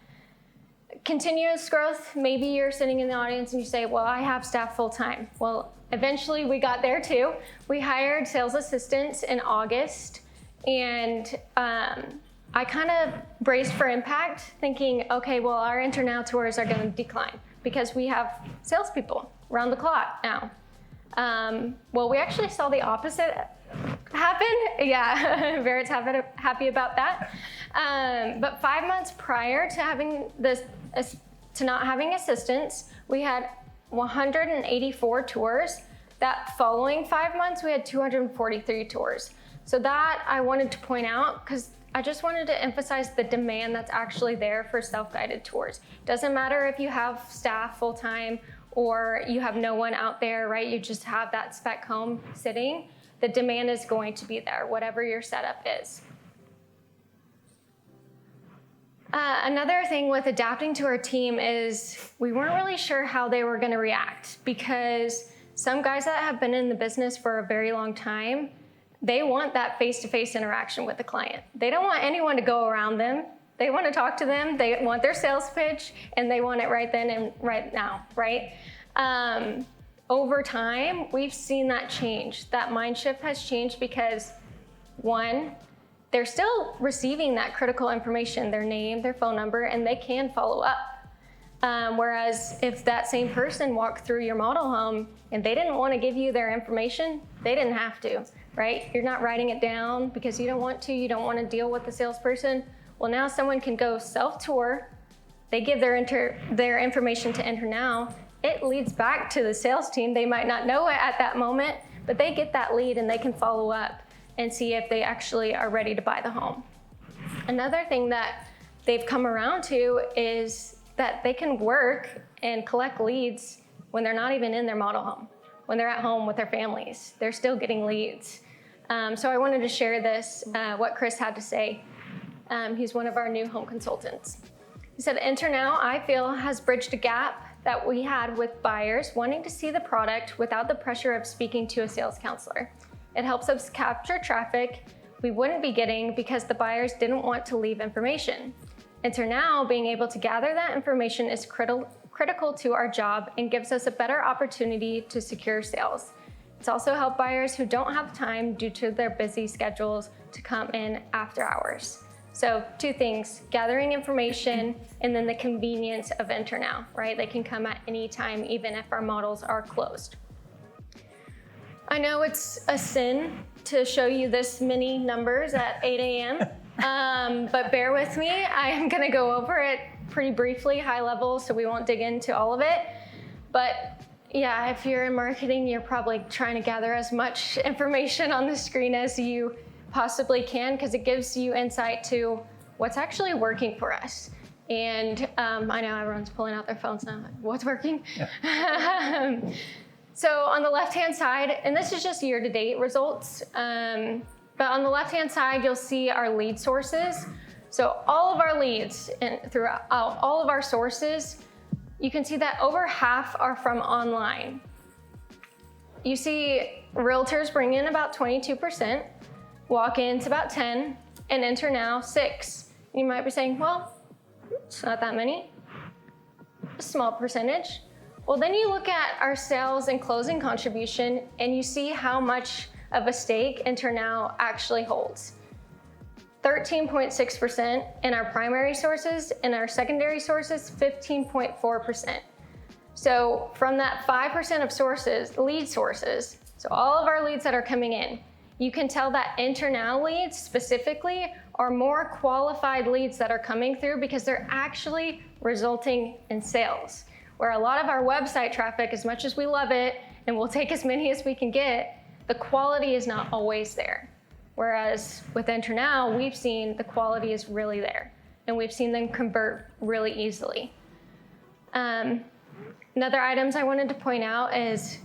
Continuous growth, maybe you're sitting in the audience and you say, well, I have staff full-time. Well, eventually we got there too. We hired sales assistants in August, and I kind of braced for impact, thinking, okay, well, our NterNow tours are going to decline because we have salespeople around the clock now. Well, we actually saw the opposite happen. Yeah, Barrett's happy about that. But 5 months prior to having to not having assistants, we had 184 tours. That following 5 months, we had 243 tours. So that I wanted to point out because I just wanted to emphasize the demand that's actually there for self-guided tours. Doesn't matter if you have staff full-time or you have no one out there, right? You just have that spec home sitting. The demand is going to be there, whatever your setup is. Another thing with adapting to our team is we weren't really sure how they were going to react, because some guys that have been in the business for a very long time, they want that face-to-face interaction with the client. They don't want anyone to go around them. They want to talk to them. They want their sales pitch, and they want it right then and right now, right? Over time, we've seen that change. That mind shift has changed because, one, they're still receiving that critical information, their name, their phone number, and they can follow up. Whereas if that same person walked through your model home and they didn't want to give you their information, they didn't have to, right? You're not writing it down because you don't want to, you don't want to deal with the salesperson. Well, now someone can go self-tour, they give their information to NterNow, it leads back to the sales team. They might not know it at that moment, but they get that lead and they can follow up and see if they actually are ready to buy the home. Another thing that they've come around to is that they can work and collect leads when they're not even in their model home. When they're at home with their families, they're still getting leads. So I wanted to share this, what Chris had to say. He's one of our new home consultants. He said, NterNow, I feel, has bridged a gap that we had with buyers wanting to see the product without the pressure of speaking to a sales counselor. It helps us capture traffic we wouldn't be getting because the buyers didn't want to leave information. NterNow, being able to gather that information is critical to our job and gives us a better opportunity to secure sales. It's also helped buyers who don't have time due to their busy schedules to come in after hours. So 2 things, gathering information and then the convenience of NterNow, right? They can come at any time, even if our models are closed. I know it's a sin to show you this many numbers at 8 a.m., but bear with me. I am gonna go over it pretty briefly, high level, so we won't dig into all of it. But yeah, if you're in marketing, you're probably trying to gather as much information on the screen as you possibly can, because it gives you insight to what's actually working for us. And I know everyone's pulling out their phones now, like, what's working? Yeah. So on the left-hand side, and this is just year-to-date results, but on the left-hand side, you'll see our lead sources. So all of our leads and throughout all of our sources, you can see that over half are from online. You see realtors bring in about 22%, walk-ins about 10, and NterNow 6. You might be saying, well, it's not that many, a small percentage. Well, then you look at our sales and closing contribution and you see how much of a stake NterNow actually holds. 13.6% in our primary sources, and our secondary sources, 15.4%. So from that 5% of sources, lead sources, so all of our leads that are coming in, you can tell that NterNow leads specifically are more qualified leads that are coming through because they're actually resulting in sales. Where a lot of our website traffic, as much as we love it, and we'll take as many as we can get, the quality is not always there. Whereas with NterNow, we've seen the quality is really there, and we've seen them convert really easily. Another items I wanted to point out is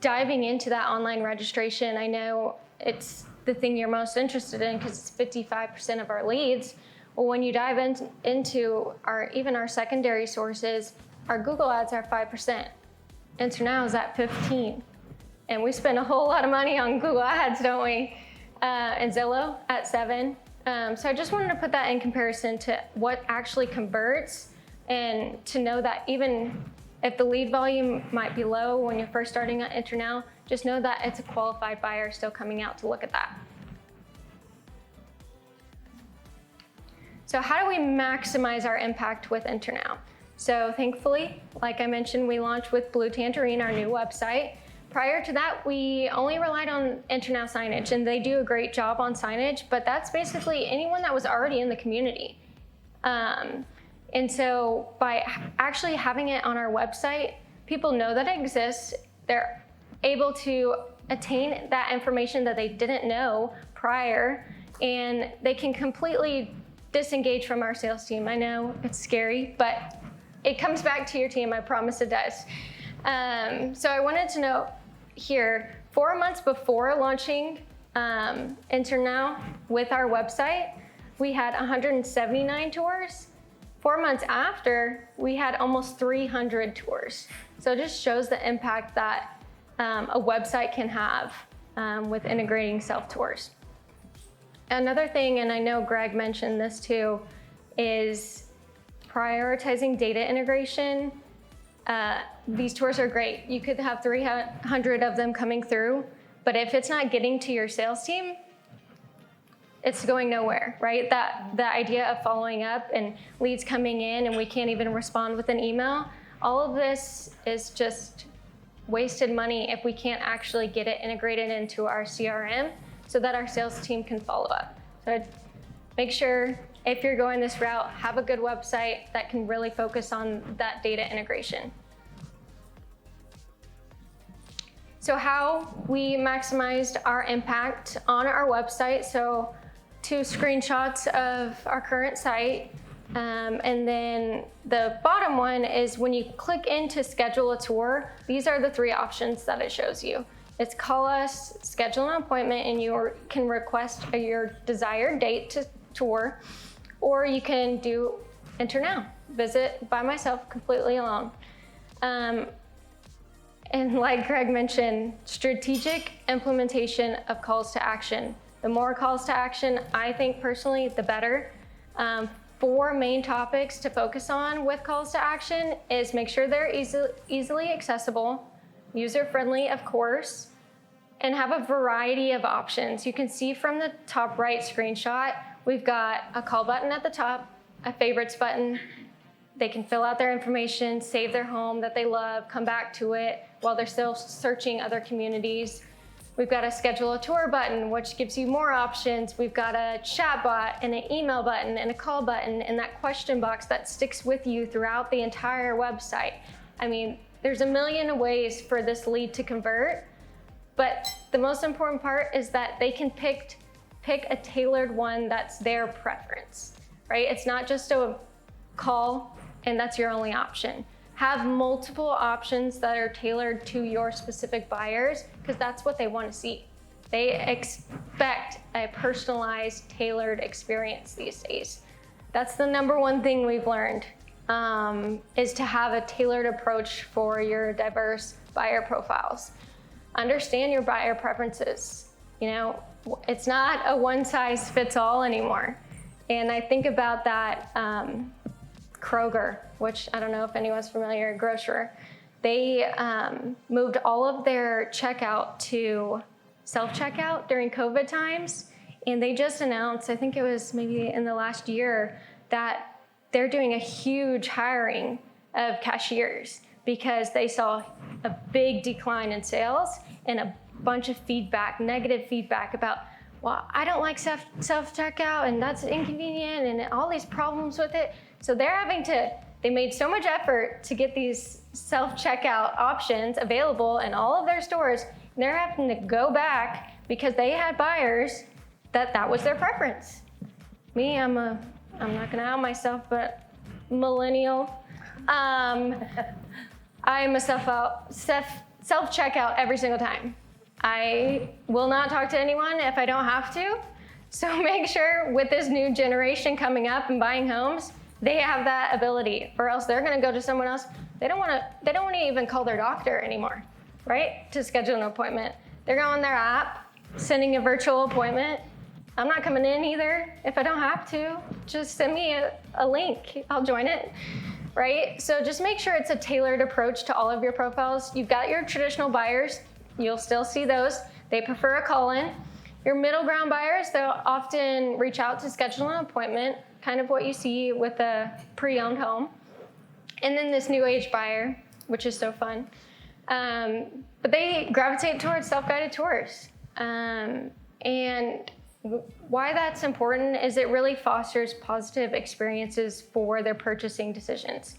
diving into that online registration. I know it's the thing you're most interested in because it's 55% of our leads. Well, when you dive into even our secondary sources, our Google ads are 5%. NterNow is at 15%. And we spend a whole lot of money on Google ads, don't we? And Zillow at 7%. So I just wanted to put that in comparison to what actually converts, and to know that even if the lead volume might be low when you're first starting at NterNow, just know that it's a qualified buyer still coming out to look at that. So how do we maximize our impact with NterNow? So thankfully, like I mentioned, we launched with Blue Tangerine, our new website. Prior to that, we only relied on NterNow signage, and they do a great job on signage, but that's basically anyone that was already in the community. And so by actually having it on our website, people know that it exists. They're able to attain that information that they didn't know prior, and they can completely disengage from our sales team. I know it's scary, but it comes back to your team. I promise it does. So I wanted to know here, 4 months before launching NterNow with our website, we had 179 tours. 4 months after, we had almost 300 tours. So it just shows the impact that a website can have with integrating self-tours. Another thing, and I know Greg mentioned this too, is prioritizing data integration. These tours are great. You could have 300 of them coming through, but if it's not getting to your sales team, it's going nowhere, right? The idea of following up and leads coming in and we can't even respond with an email, all of this is just wasted money if we can't actually get it integrated into our CRM so that our sales team can follow up. So make sure if you're going this route, have a good website that can really focus on that data integration. So how we maximized our impact on our website. So 2 screenshots of our current site. And then the bottom one is when you click into schedule a tour, these are the 3 options that it shows you. It's call us, schedule an appointment, and you can request your desired date to tour, or you can do NterNow, visit by myself completely alone. And like Greg mentioned, strategic implementation of calls to action. The more calls to action, I think personally, the better. 4 main topics to focus on with calls to action is make sure they're easily accessible, user-friendly, of course, and have a variety of options. You can see from the top right screenshot, we've got a call button at the top, a favorites button. They can fill out their information, save their home that they love, come back to it while they're still searching other communities. We've got a schedule a tour button, which gives you more options. We've got a chat bot and an email button and a call button and that question box that sticks with you throughout the entire website. I mean, there's a million ways for this lead to convert, but the most important part is that they can pick a tailored one that's their preference, right? It's not just a call and that's your only option. Have multiple options that are tailored to your specific buyers because that's what they want to see. They expect a personalized, tailored experience these days. That's the number one thing we've learned, is to have a tailored approach for your diverse buyer profiles. Understand your buyer preferences. You know, it's not a one size fits all anymore. And I think about that Kroger, which I don't know if anyone's familiar, grocer. They moved all of their checkout to self-checkout during COVID times. And they just announced, I think it was maybe in the last year, that they're doing a huge hiring of cashiers because they saw a big decline in sales and a bunch of feedback, negative feedback about, well, I don't like self-checkout and that's inconvenient and all these problems with it. So they made so much effort to get these self-checkout options available in all of their stores. And they're having to go back because they had buyers that was their preference. Me, I'm not gonna out myself, but millennial. I'm a self-checkout every single time. I will not talk to anyone if I don't have to. So make sure with this new generation coming up and buying homes, they have that ability, or else they're gonna go to someone else. They don't wanna even call their doctor anymore, right? To schedule an appointment. They're going on their app, sending a virtual appointment. I'm not coming in either if I don't have to. Just send me a link, I'll join it, right? So just make sure it's a tailored approach to all of your profiles. You've got your traditional buyers, you'll still see those. They prefer a call-in. Your middle ground buyers, they'll often reach out to schedule an appointment, kind of what you see with a pre-owned home. And then this new age buyer, which is so fun. But they gravitate towards self-guided tours. And why that's important is it really fosters positive experiences for their purchasing decisions.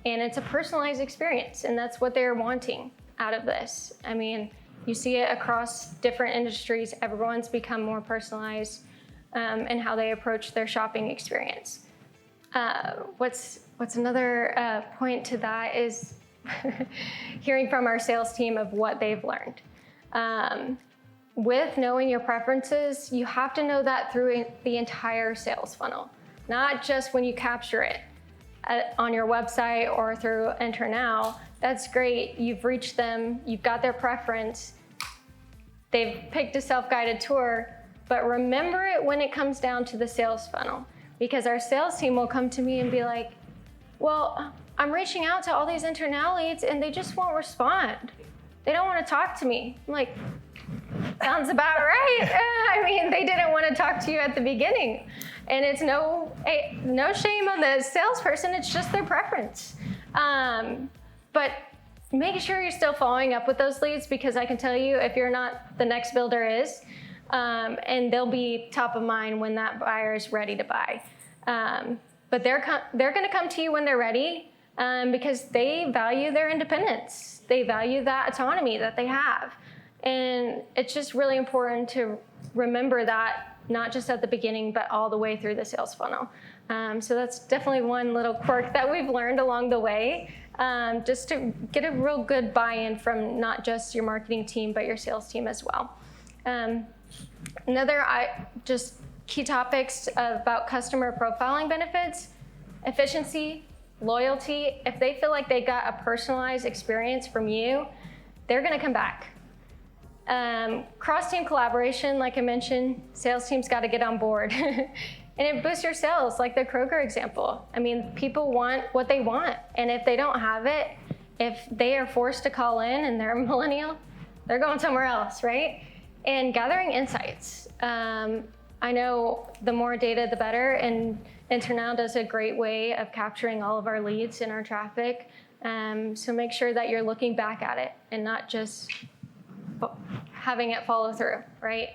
And it's a personalized experience, and that's what they're wanting out of this. I mean, you see it across different industries. Everyone's become more personalized in how they approach their shopping experience. What's another point to that is hearing from our sales team of what they've learned. With knowing your preferences, you have to know that through the entire sales funnel, not just when you capture it on your website or through NterNow. That's great. You've reached them. You've got their preference. They've picked a self-guided tour, but remember it when it comes down to the sales funnel, because our sales team will come to me and be like, well, I'm reaching out to all these NterNow leads and they just won't respond. They don't want to talk to me. I'm like, sounds about right. I mean, they didn't want to talk to you at the beginning. And it's no shame on the salesperson, it's just their preference. But make sure you're still following up with those leads, because I can tell you, if you're not, the next builder is, and they'll be top of mind when that buyer is ready to buy. But they're going to come to you when they're ready, because they value their independence. They value that autonomy that they have. And it's just really important to remember that, not just at the beginning, but all the way through the sales funnel. So that's definitely one little quirk that we've learned along the way, just to get a real good buy-in from not just your marketing team, but your sales team as well. Another just key topics about customer profiling benefits: efficiency, loyalty. If they feel like they got a personalized experience from you, they're gonna come back. Cross-team collaboration, like I mentioned, sales team's got to get on board. And it boosts your sales, like the Kroger example. I mean, people want what they want. And if they don't have it, if they are forced to call in and they're a millennial, they're going somewhere else, right? And gathering insights. I know the more data, the better. And NterNow does a great way of capturing all of our leads and our traffic. So make sure that you're looking back at it and not just having it follow through, right?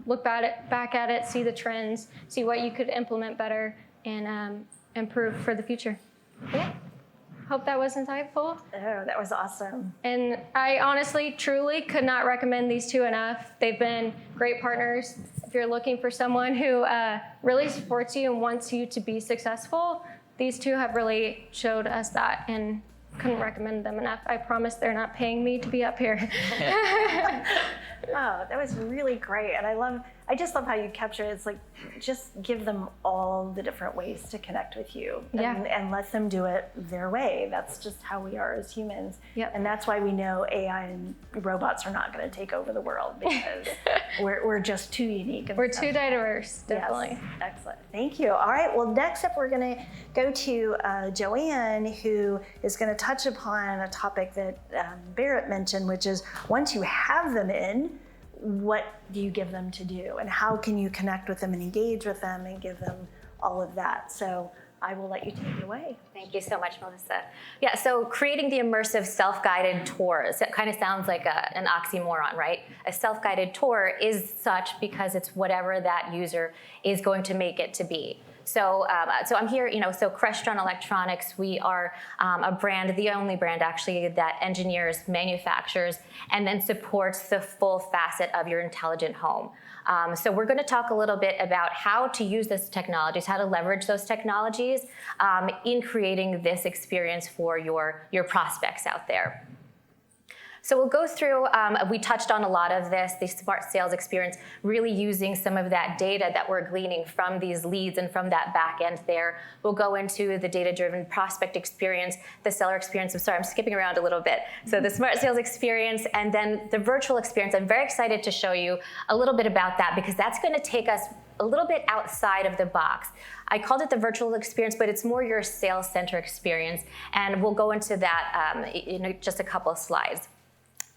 Look back at it, see the trends, see what you could implement better, and improve for the future. Yeah, hope that was insightful. Oh, that was awesome. And I honestly, truly could not recommend these two enough. They've been great partners. If you're looking for someone who really supports you and wants you to be successful, these two have really showed us that, and couldn't recommend them enough. I promise they're not paying me to be up here. Oh, that was really great. And I just love how you capture it. It's like, just give them all the different ways to connect with you, and let them do it their way. That's just how we are as humans. Yep. And that's why we know AI and robots are not going to take over the world, because we're just too unique. We're too diverse, definitely. Yes. Excellent. Thank you. All right. Well, next up, we're going to go to JoAnn, who is going to touch upon a topic that Barrett mentioned, which is, once you have them in, what do you give them to do, and how can you connect with them and engage with them and give them all of that. So I will let you take it away. Thank you so much, Melissa. Yeah, so creating the immersive self-guided tours, it kind of sounds like an oxymoron, right? A self-guided tour is such because it's whatever that user is going to make it to be. So I'm here, so Crestron Electronics, we are a brand, the only brand actually that engineers, manufactures, and then supports the full facet of your intelligent home. So we're going to talk a little bit about how to use those technologies, how to leverage those technologies in creating this experience for your prospects out there. So we'll go through, we touched on a lot of this, the smart sales experience, really using some of that data that we're gleaning from these leads and from that back end there. We'll go into the data-driven prospect experience, the seller experience. I'm sorry, I'm skipping around a little bit. So the smart sales experience and then the virtual experience. I'm very excited to show you a little bit about that because that's going to take us a little bit outside of the box. I called it the virtual experience, but it's more your sales center experience. And we'll go into that in just a couple of slides.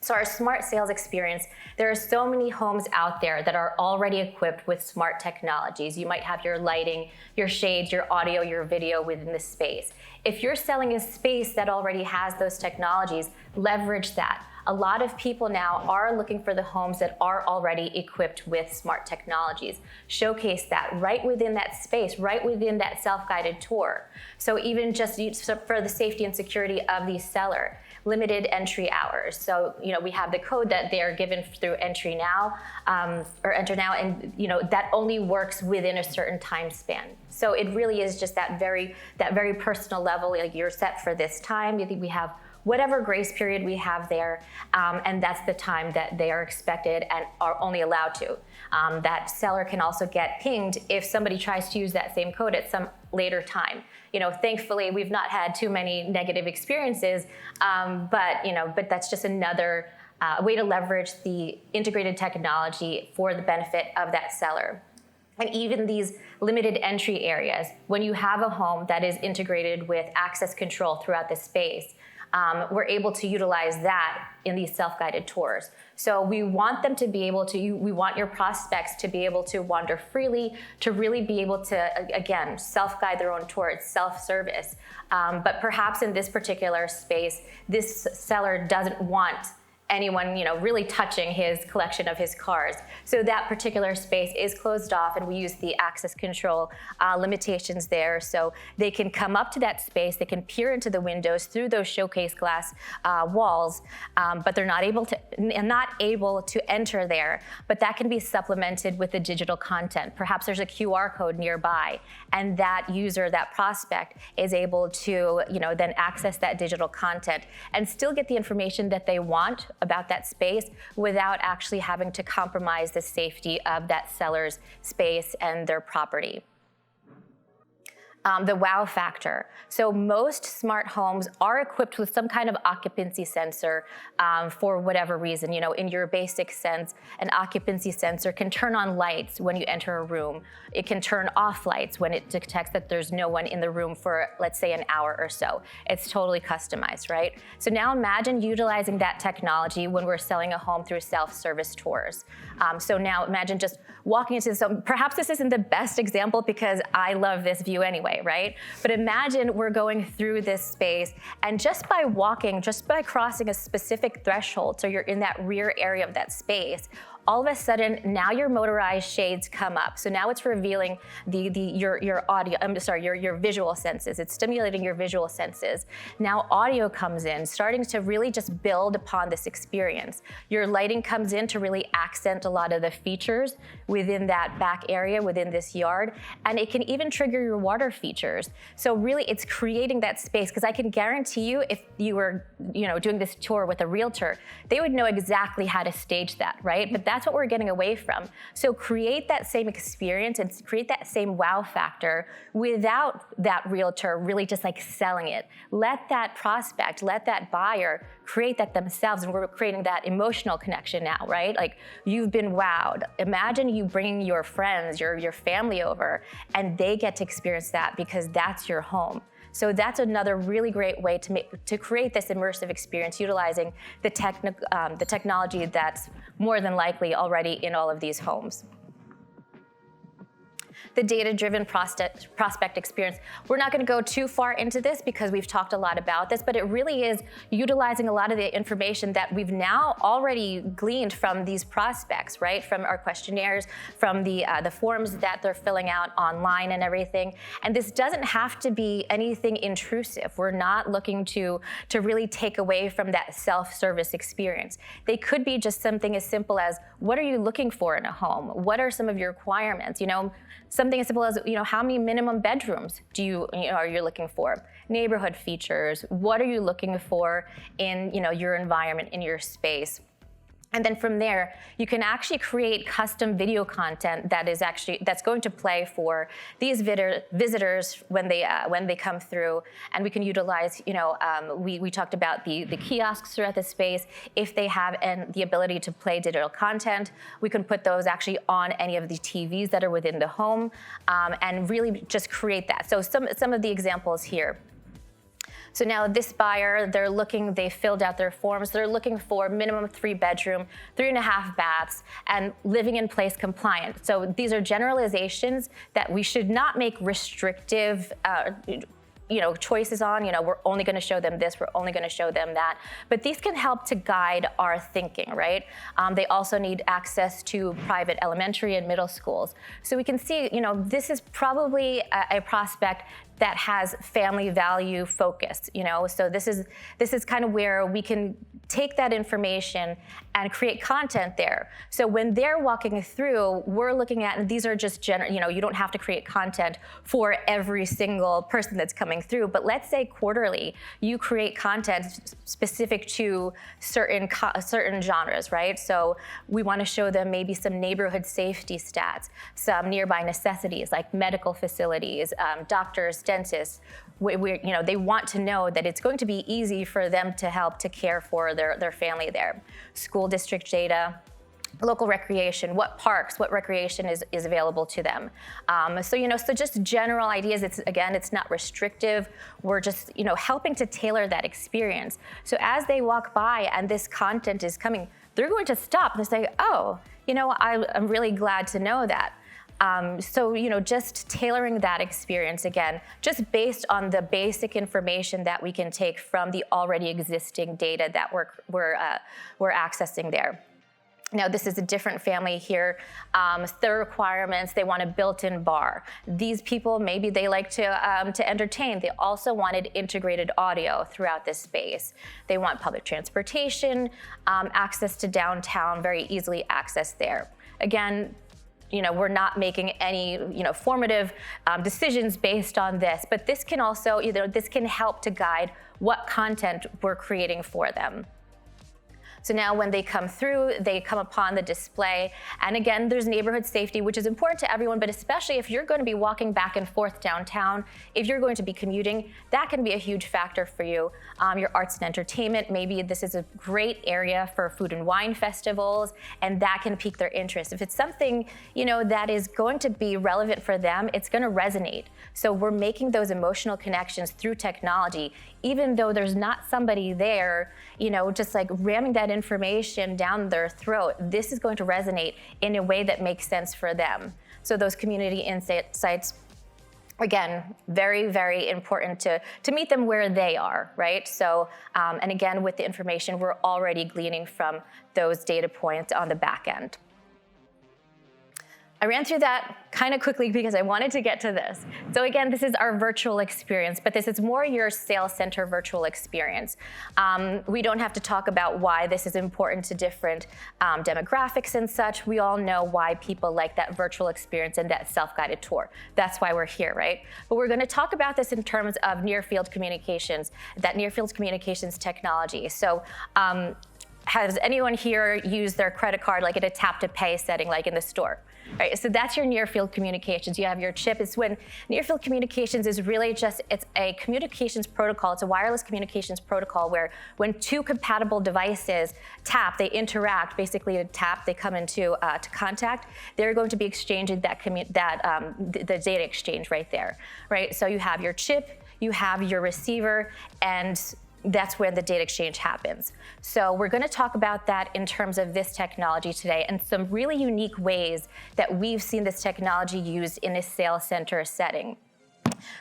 So our smart sales experience, there are so many homes out there that are already equipped with smart technologies. You might have your lighting, your shades, your audio, your video within the space. If you're selling a space that already has those technologies, leverage that. A lot of people now are looking for the homes that are already equipped with smart technologies. Showcase that right within that space, right within that self-guided tour. So even just for the safety and security of the seller, limited entry hours. So, we have the code that they are given through NterNow, or NterNow, and that only works within a certain time span. So it really is just that very personal level. Like you're set for this time. You think we have whatever grace period we have there, and that's the time that they are expected and are only allowed to. That seller can also get pinged if somebody tries to use that same code at some later time. Thankfully, we've not had too many negative experiences, but that's just another way to leverage the integrated technology for the benefit of that seller. And even these limited entry areas, when you have a home that is integrated with access control throughout the space, we're able to utilize that in these self-guided tours. So we want them to be able to, we want your prospects to be able to wander freely, to really be able to, again, self-guide their own tour. It's self-service. But perhaps in this particular space, this seller doesn't want anyone, really touching his collection of his cars. So that particular space is closed off, and we use the access control limitations there. So they can come up to that space, they can peer into the windows through those showcase glass walls, but they're not able to enter there. But that can be supplemented with the digital content. Perhaps there's a QR code nearby, and that user, that prospect, is able to, then access that digital content and still get the information that they want about that space without actually having to compromise the safety of that seller's space and their property. The wow factor. So most smart homes are equipped with some kind of occupancy sensor for whatever reason. In your basic sense, an occupancy sensor can turn on lights when you enter a room. It can turn off lights when it detects that there's no one in the room for, let's say, an hour or so. It's totally customized, right? So now imagine utilizing that technology when we're selling a home through self-service tours. So now imagine just walking into this. Perhaps this isn't the best example because I love this view anyway, right? But imagine we're going through this space, and just by walking, just by crossing a specific threshold, so you're in that rear area of that space, all of a sudden, now your motorized shades come up. So now it's revealing your audio, your visual senses. It's stimulating your visual senses. Now audio comes in, starting to really just build upon this experience. Your lighting comes in to really accent a lot of the features within that back area, within this yard. And it can even trigger your water features. So really it's creating that space, because I can guarantee you, if you were doing this tour with a realtor, they would know exactly how to stage that, right? But that's what we're getting away from. So create that same experience and create that same wow factor without that realtor really just like selling it. Let that prospect, let that buyer create that themselves, and we're creating that emotional connection now, right? Like, you've been wowed. Imagine you bringing your friends, your family over, and they get to experience that because that's your home. So that's another really great way to create this immersive experience, utilizing the technology that's more than likely already in all of these homes. The data-driven prospect experience. We're not going to go too far into this because we've talked a lot about this, but it really is utilizing a lot of the information that we've now already gleaned from these prospects, right? From our questionnaires, from the forms that they're filling out online and everything. And this doesn't have to be anything intrusive. We're not looking to really take away from that self-service experience. They could be just something as simple as, what are you looking for in a home? What are some of your requirements? Something as simple as, how many minimum bedrooms are you looking for? Neighborhood features. What are you looking for in, your environment, in your space? And then from there, you can actually create custom video content that's going to play for these visitors when they come through. And we can utilize, we talked about the kiosks throughout the space. If they have the ability to play digital content, we can put those actually on any of the TVs that are within the home, and really just create that. So some of the examples here. So now this buyer, they filled out their forms. They're looking for minimum 3-bedroom, 3.5 baths, and living in place compliant. So these are generalizations that we should not make restrictive choices on. We're only going to show them this, we're only going to show them that. But these can help to guide our thinking, right? They also need access to private elementary and middle schools. So we can see, this is probably a prospect that has family value focused, So this is kind of where we can take that information and create content there. So when they're walking through, we're looking at, and these are just you don't have to create content for every single person that's coming through, but let's say quarterly, you create content specific to certain genres, right? So we want to show them maybe some neighborhood safety stats, some nearby necessities like medical facilities, doctors, dentists. They want to know that it's going to be easy for them to help to care for their family there. School district data, local recreation, what parks, what recreation is available to them. So just general ideas. It's not restrictive. We're just helping to tailor that experience. So as they walk by and this content is coming, they're going to stop and say, oh, I'm really glad to know that. Just tailoring that experience again, just based on the basic information that we can take from the already existing data that we're accessing there. Now, this is a different family here. Their requirements, they want a built-in bar. These people, maybe they like to entertain. They also wanted integrated audio throughout this space. They want public transportation, access to downtown, very easily accessed there. Again, we're not making any, formative decisions based on this, but this can also, this can help to guide what content we're creating for them. So now when they come through, they come upon the display. And again, there's neighborhood safety, which is important to everyone, but especially if you're going to be walking back and forth downtown, if you're going to be commuting, that can be a huge factor for you. Your arts and entertainment, maybe this is a great area for food and wine festivals, and that can pique their interest. If it's something, that is going to be relevant for them, it's going to resonate. So we're making those emotional connections through technology, even though there's not somebody there, just like ramming that information down their throat. This is going to resonate in a way that makes sense for them. So those community insights, again, very, very important to meet them where they are, right? So, and again, with the information we're already gleaning from those data points on the back end. I ran through that kind of quickly because I wanted to get to this. So again, this is our virtual experience, but this is more your sales center virtual experience. We don't have to talk about why this is important to different demographics and such. We all know why people like that virtual experience and that self-guided tour. That's why we're here, right? But we're going to talk about this in terms of near-field communications, that near-field communications technology. So has anyone here used their credit card like at a tap-to-pay setting like in the store? Right, so that's your near-field communications. You have your chip. It's when near-field communications is really just, it's a communications protocol. It's a wireless communications protocol where when two compatible devices tap, they interact. Basically, to tap, they come into to contact. They're going to be exchanging the data exchange right there. Right, so you have your chip, you have your receiver, and that's where the data exchange happens. So we're going to talk about that in terms of this technology today and some really unique ways that we've seen this technology used in a sales center setting.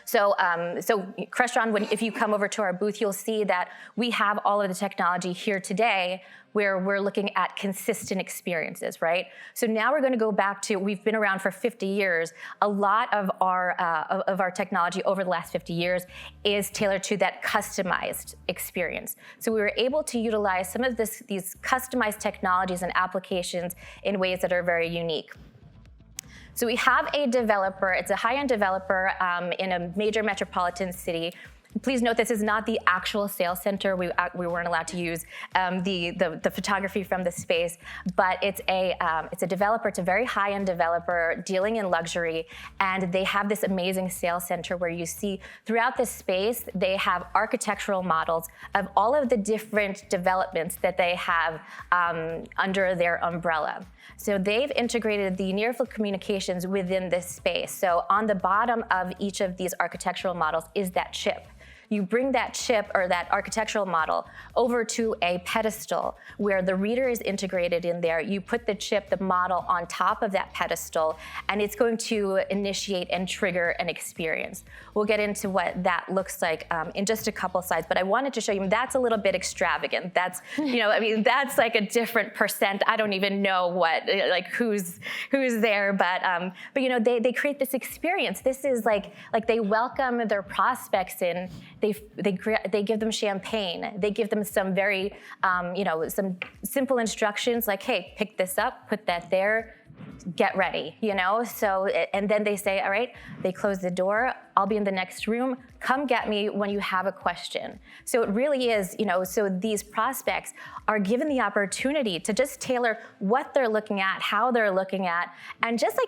So Crestron, if you come over to our booth, you'll see that we have all of the technology here today where we're looking at consistent experiences, right? So now we're going to go back to, we've been around for 50 years. A lot of our technology over the last 50 years is tailored to that customized experience. So we were able to utilize some of these customized technologies and applications in ways that are very unique. So we have a developer, it's a high-end developer in a major metropolitan city. Please note this is not the actual sales center. We weren't allowed to use the photography from the space, but it's a developer. It's a very high-end developer dealing in luxury, and they have this amazing sales center where you see throughout the space they have architectural models of all of the different developments that they have under their umbrella. So they've integrated the near-field communications within this space. So on the bottom of each of these architectural models is that chip. You bring that chip or that architectural model over to a pedestal where the reader is integrated in there. You put the chip, the model on top of that pedestal, and it's going to initiate and trigger an experience. We'll get into what that looks like in just a couple slides, but I wanted to show you that's a little bit extravagant. That's, that's like a different percent. I don't even know who's there, but they create this experience. This is like they welcome their prospects in. They give them champagne. They give them some very, some simple instructions like, hey, pick this up, put that there, get ready, So, and then they say, all right, they close the door. I'll be in the next room. Come get me when you have a question. So it really is, so these prospects are given the opportunity to just tailor what they're looking at, how they're looking at, and just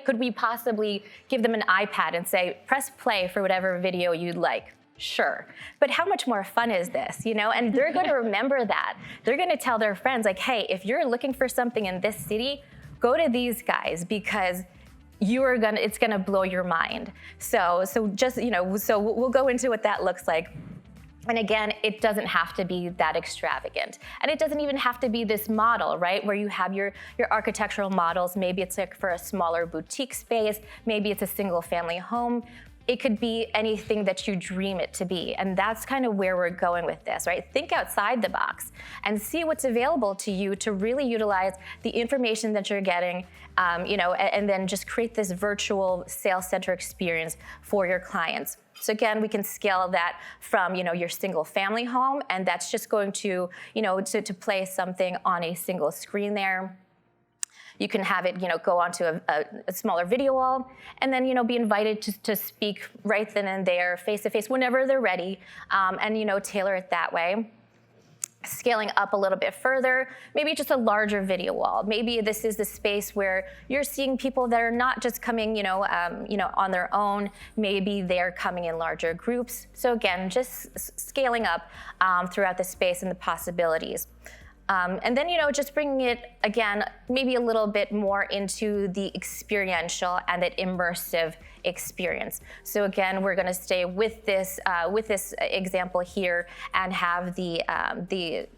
could we possibly give them an iPad and say, press play for whatever video you'd like? Sure. But how much more fun is this, And they're going to remember that. They're going to tell their friends, like, hey, if you're looking for something in this city, go to these guys because it's gonna blow your mind. So we'll go into what that looks like. And again, it doesn't have to be that extravagant. And it doesn't even have to be this model, right? Where you have your architectural models. Maybe it's like for a smaller boutique space. Maybe it's a single family home. It could be anything that you dream it to be. And that's kind of where we're going with this, right? Think outside the box and see what's available to you to really utilize the information that you're getting, and then just create this virtual sales center experience for your clients. So again, we can scale that from, your single family home, and that's just going to, to play something on a single screen there. You can have it, go onto a smaller video wall, and then, be invited to speak right then and there, face to face, whenever they're ready, and tailor it that way. Scaling up a little bit further, maybe just a larger video wall. Maybe this is the space where you're seeing people that are not just coming, on their own. Maybe they're coming in larger groups. So again, just scaling up throughout the space and the possibilities. And then, just bringing it, again, maybe a little bit more into the experiential and that immersive experience. So again, we're going to stay with this example here and have the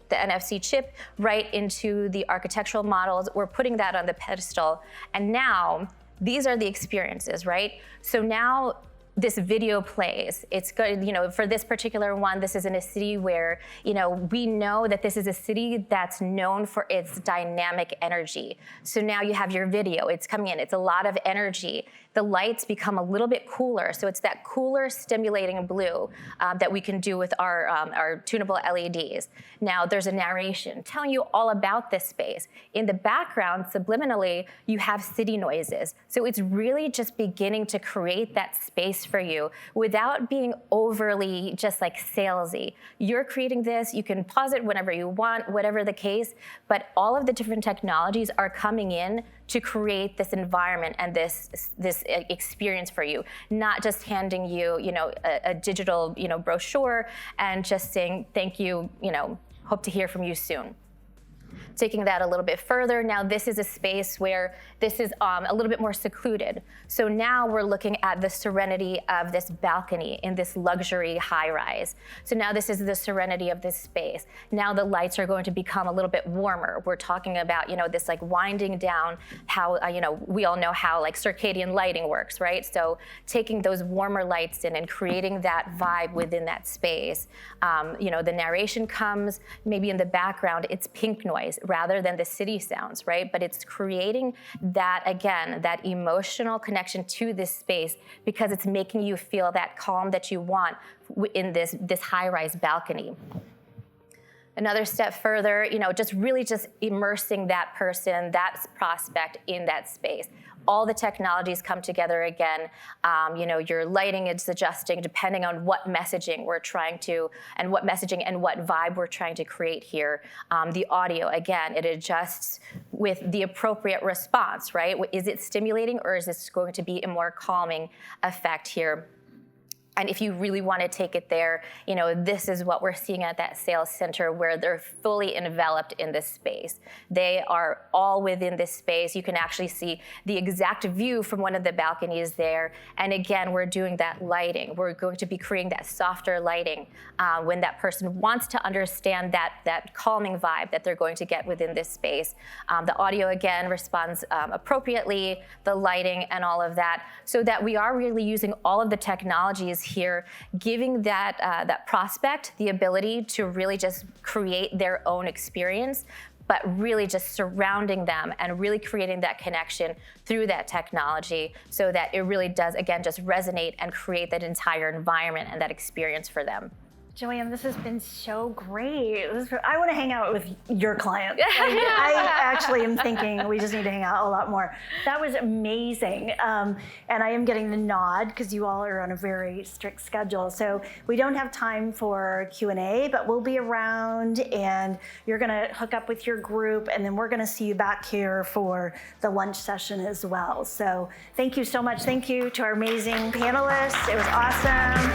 NFC chip right into the architectural models. We're putting that on the pedestal. And now, these are the experiences, right? So now, this video plays. It's good, for this particular one, this is in a city where, we know that this is a city that's known for its dynamic energy. So now you have your video, it's coming in, it's a lot of energy. The lights become a little bit cooler. So it's that cooler stimulating blue that we can do with our tunable LEDs. Now there's a narration telling you all about this space. In the background, subliminally, you have city noises. So it's really just beginning to create that space for you without being overly just like salesy. You're creating this, you can pause it whenever you want, whatever the case, but all of the different technologies are coming in to create this environment and this experience for you, not just handing you, a digital, brochure and just saying, thank you, hope to hear from you soon. Taking that a little bit further, now this is a space where this is a little bit more secluded. So now we're looking at the serenity of this balcony in this luxury high rise. So now this is the serenity of this space. Now the lights are going to become a little bit warmer. We're talking about, this like winding down how, we all know how like circadian lighting works, right? So taking those warmer lights in and creating that vibe within that space. The narration comes maybe in the background, it's pink noise rather than the city sounds, right? But it's creating that, again, that emotional connection to this space because it's making you feel that calm that you want in this high-rise balcony. Another step further, just really just immersing that person, that prospect in that space. All the technologies come together again. Your lighting is adjusting depending on what messaging we're trying to, and what messaging and what vibe we're trying to create here. The audio, again, it adjusts with the appropriate response, right? Is it stimulating or is this going to be a more calming effect here? And if you really want to take it there, this is what we're seeing at that sales center where they're fully enveloped in this space. They are all within this space. You can actually see the exact view from one of the balconies there. And again, we're doing that lighting. We're going to be creating that softer lighting when that person wants to understand that calming vibe that they're going to get within this space. The audio, again, responds appropriately, the lighting and all of that, so that we are really using all of the technologies here, giving that prospect the ability to really just create their own experience, but really just surrounding them and really creating that connection through that technology so that it really does, again, just resonate and create that entire environment and that experience for them. JoAnn, this has been so great. I want to hang out with your clients. I actually am thinking we just need to hang out a lot more. That was amazing. And I am getting the nod because you all are on a very strict schedule. So we don't have time for Q&A, but we'll be around and you're going to hook up with your group and then we're going to see you back here for the lunch session as well. So thank you so much. Thank you to our amazing panelists. It was awesome.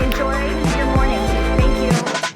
Enjoy your morning. Thank you.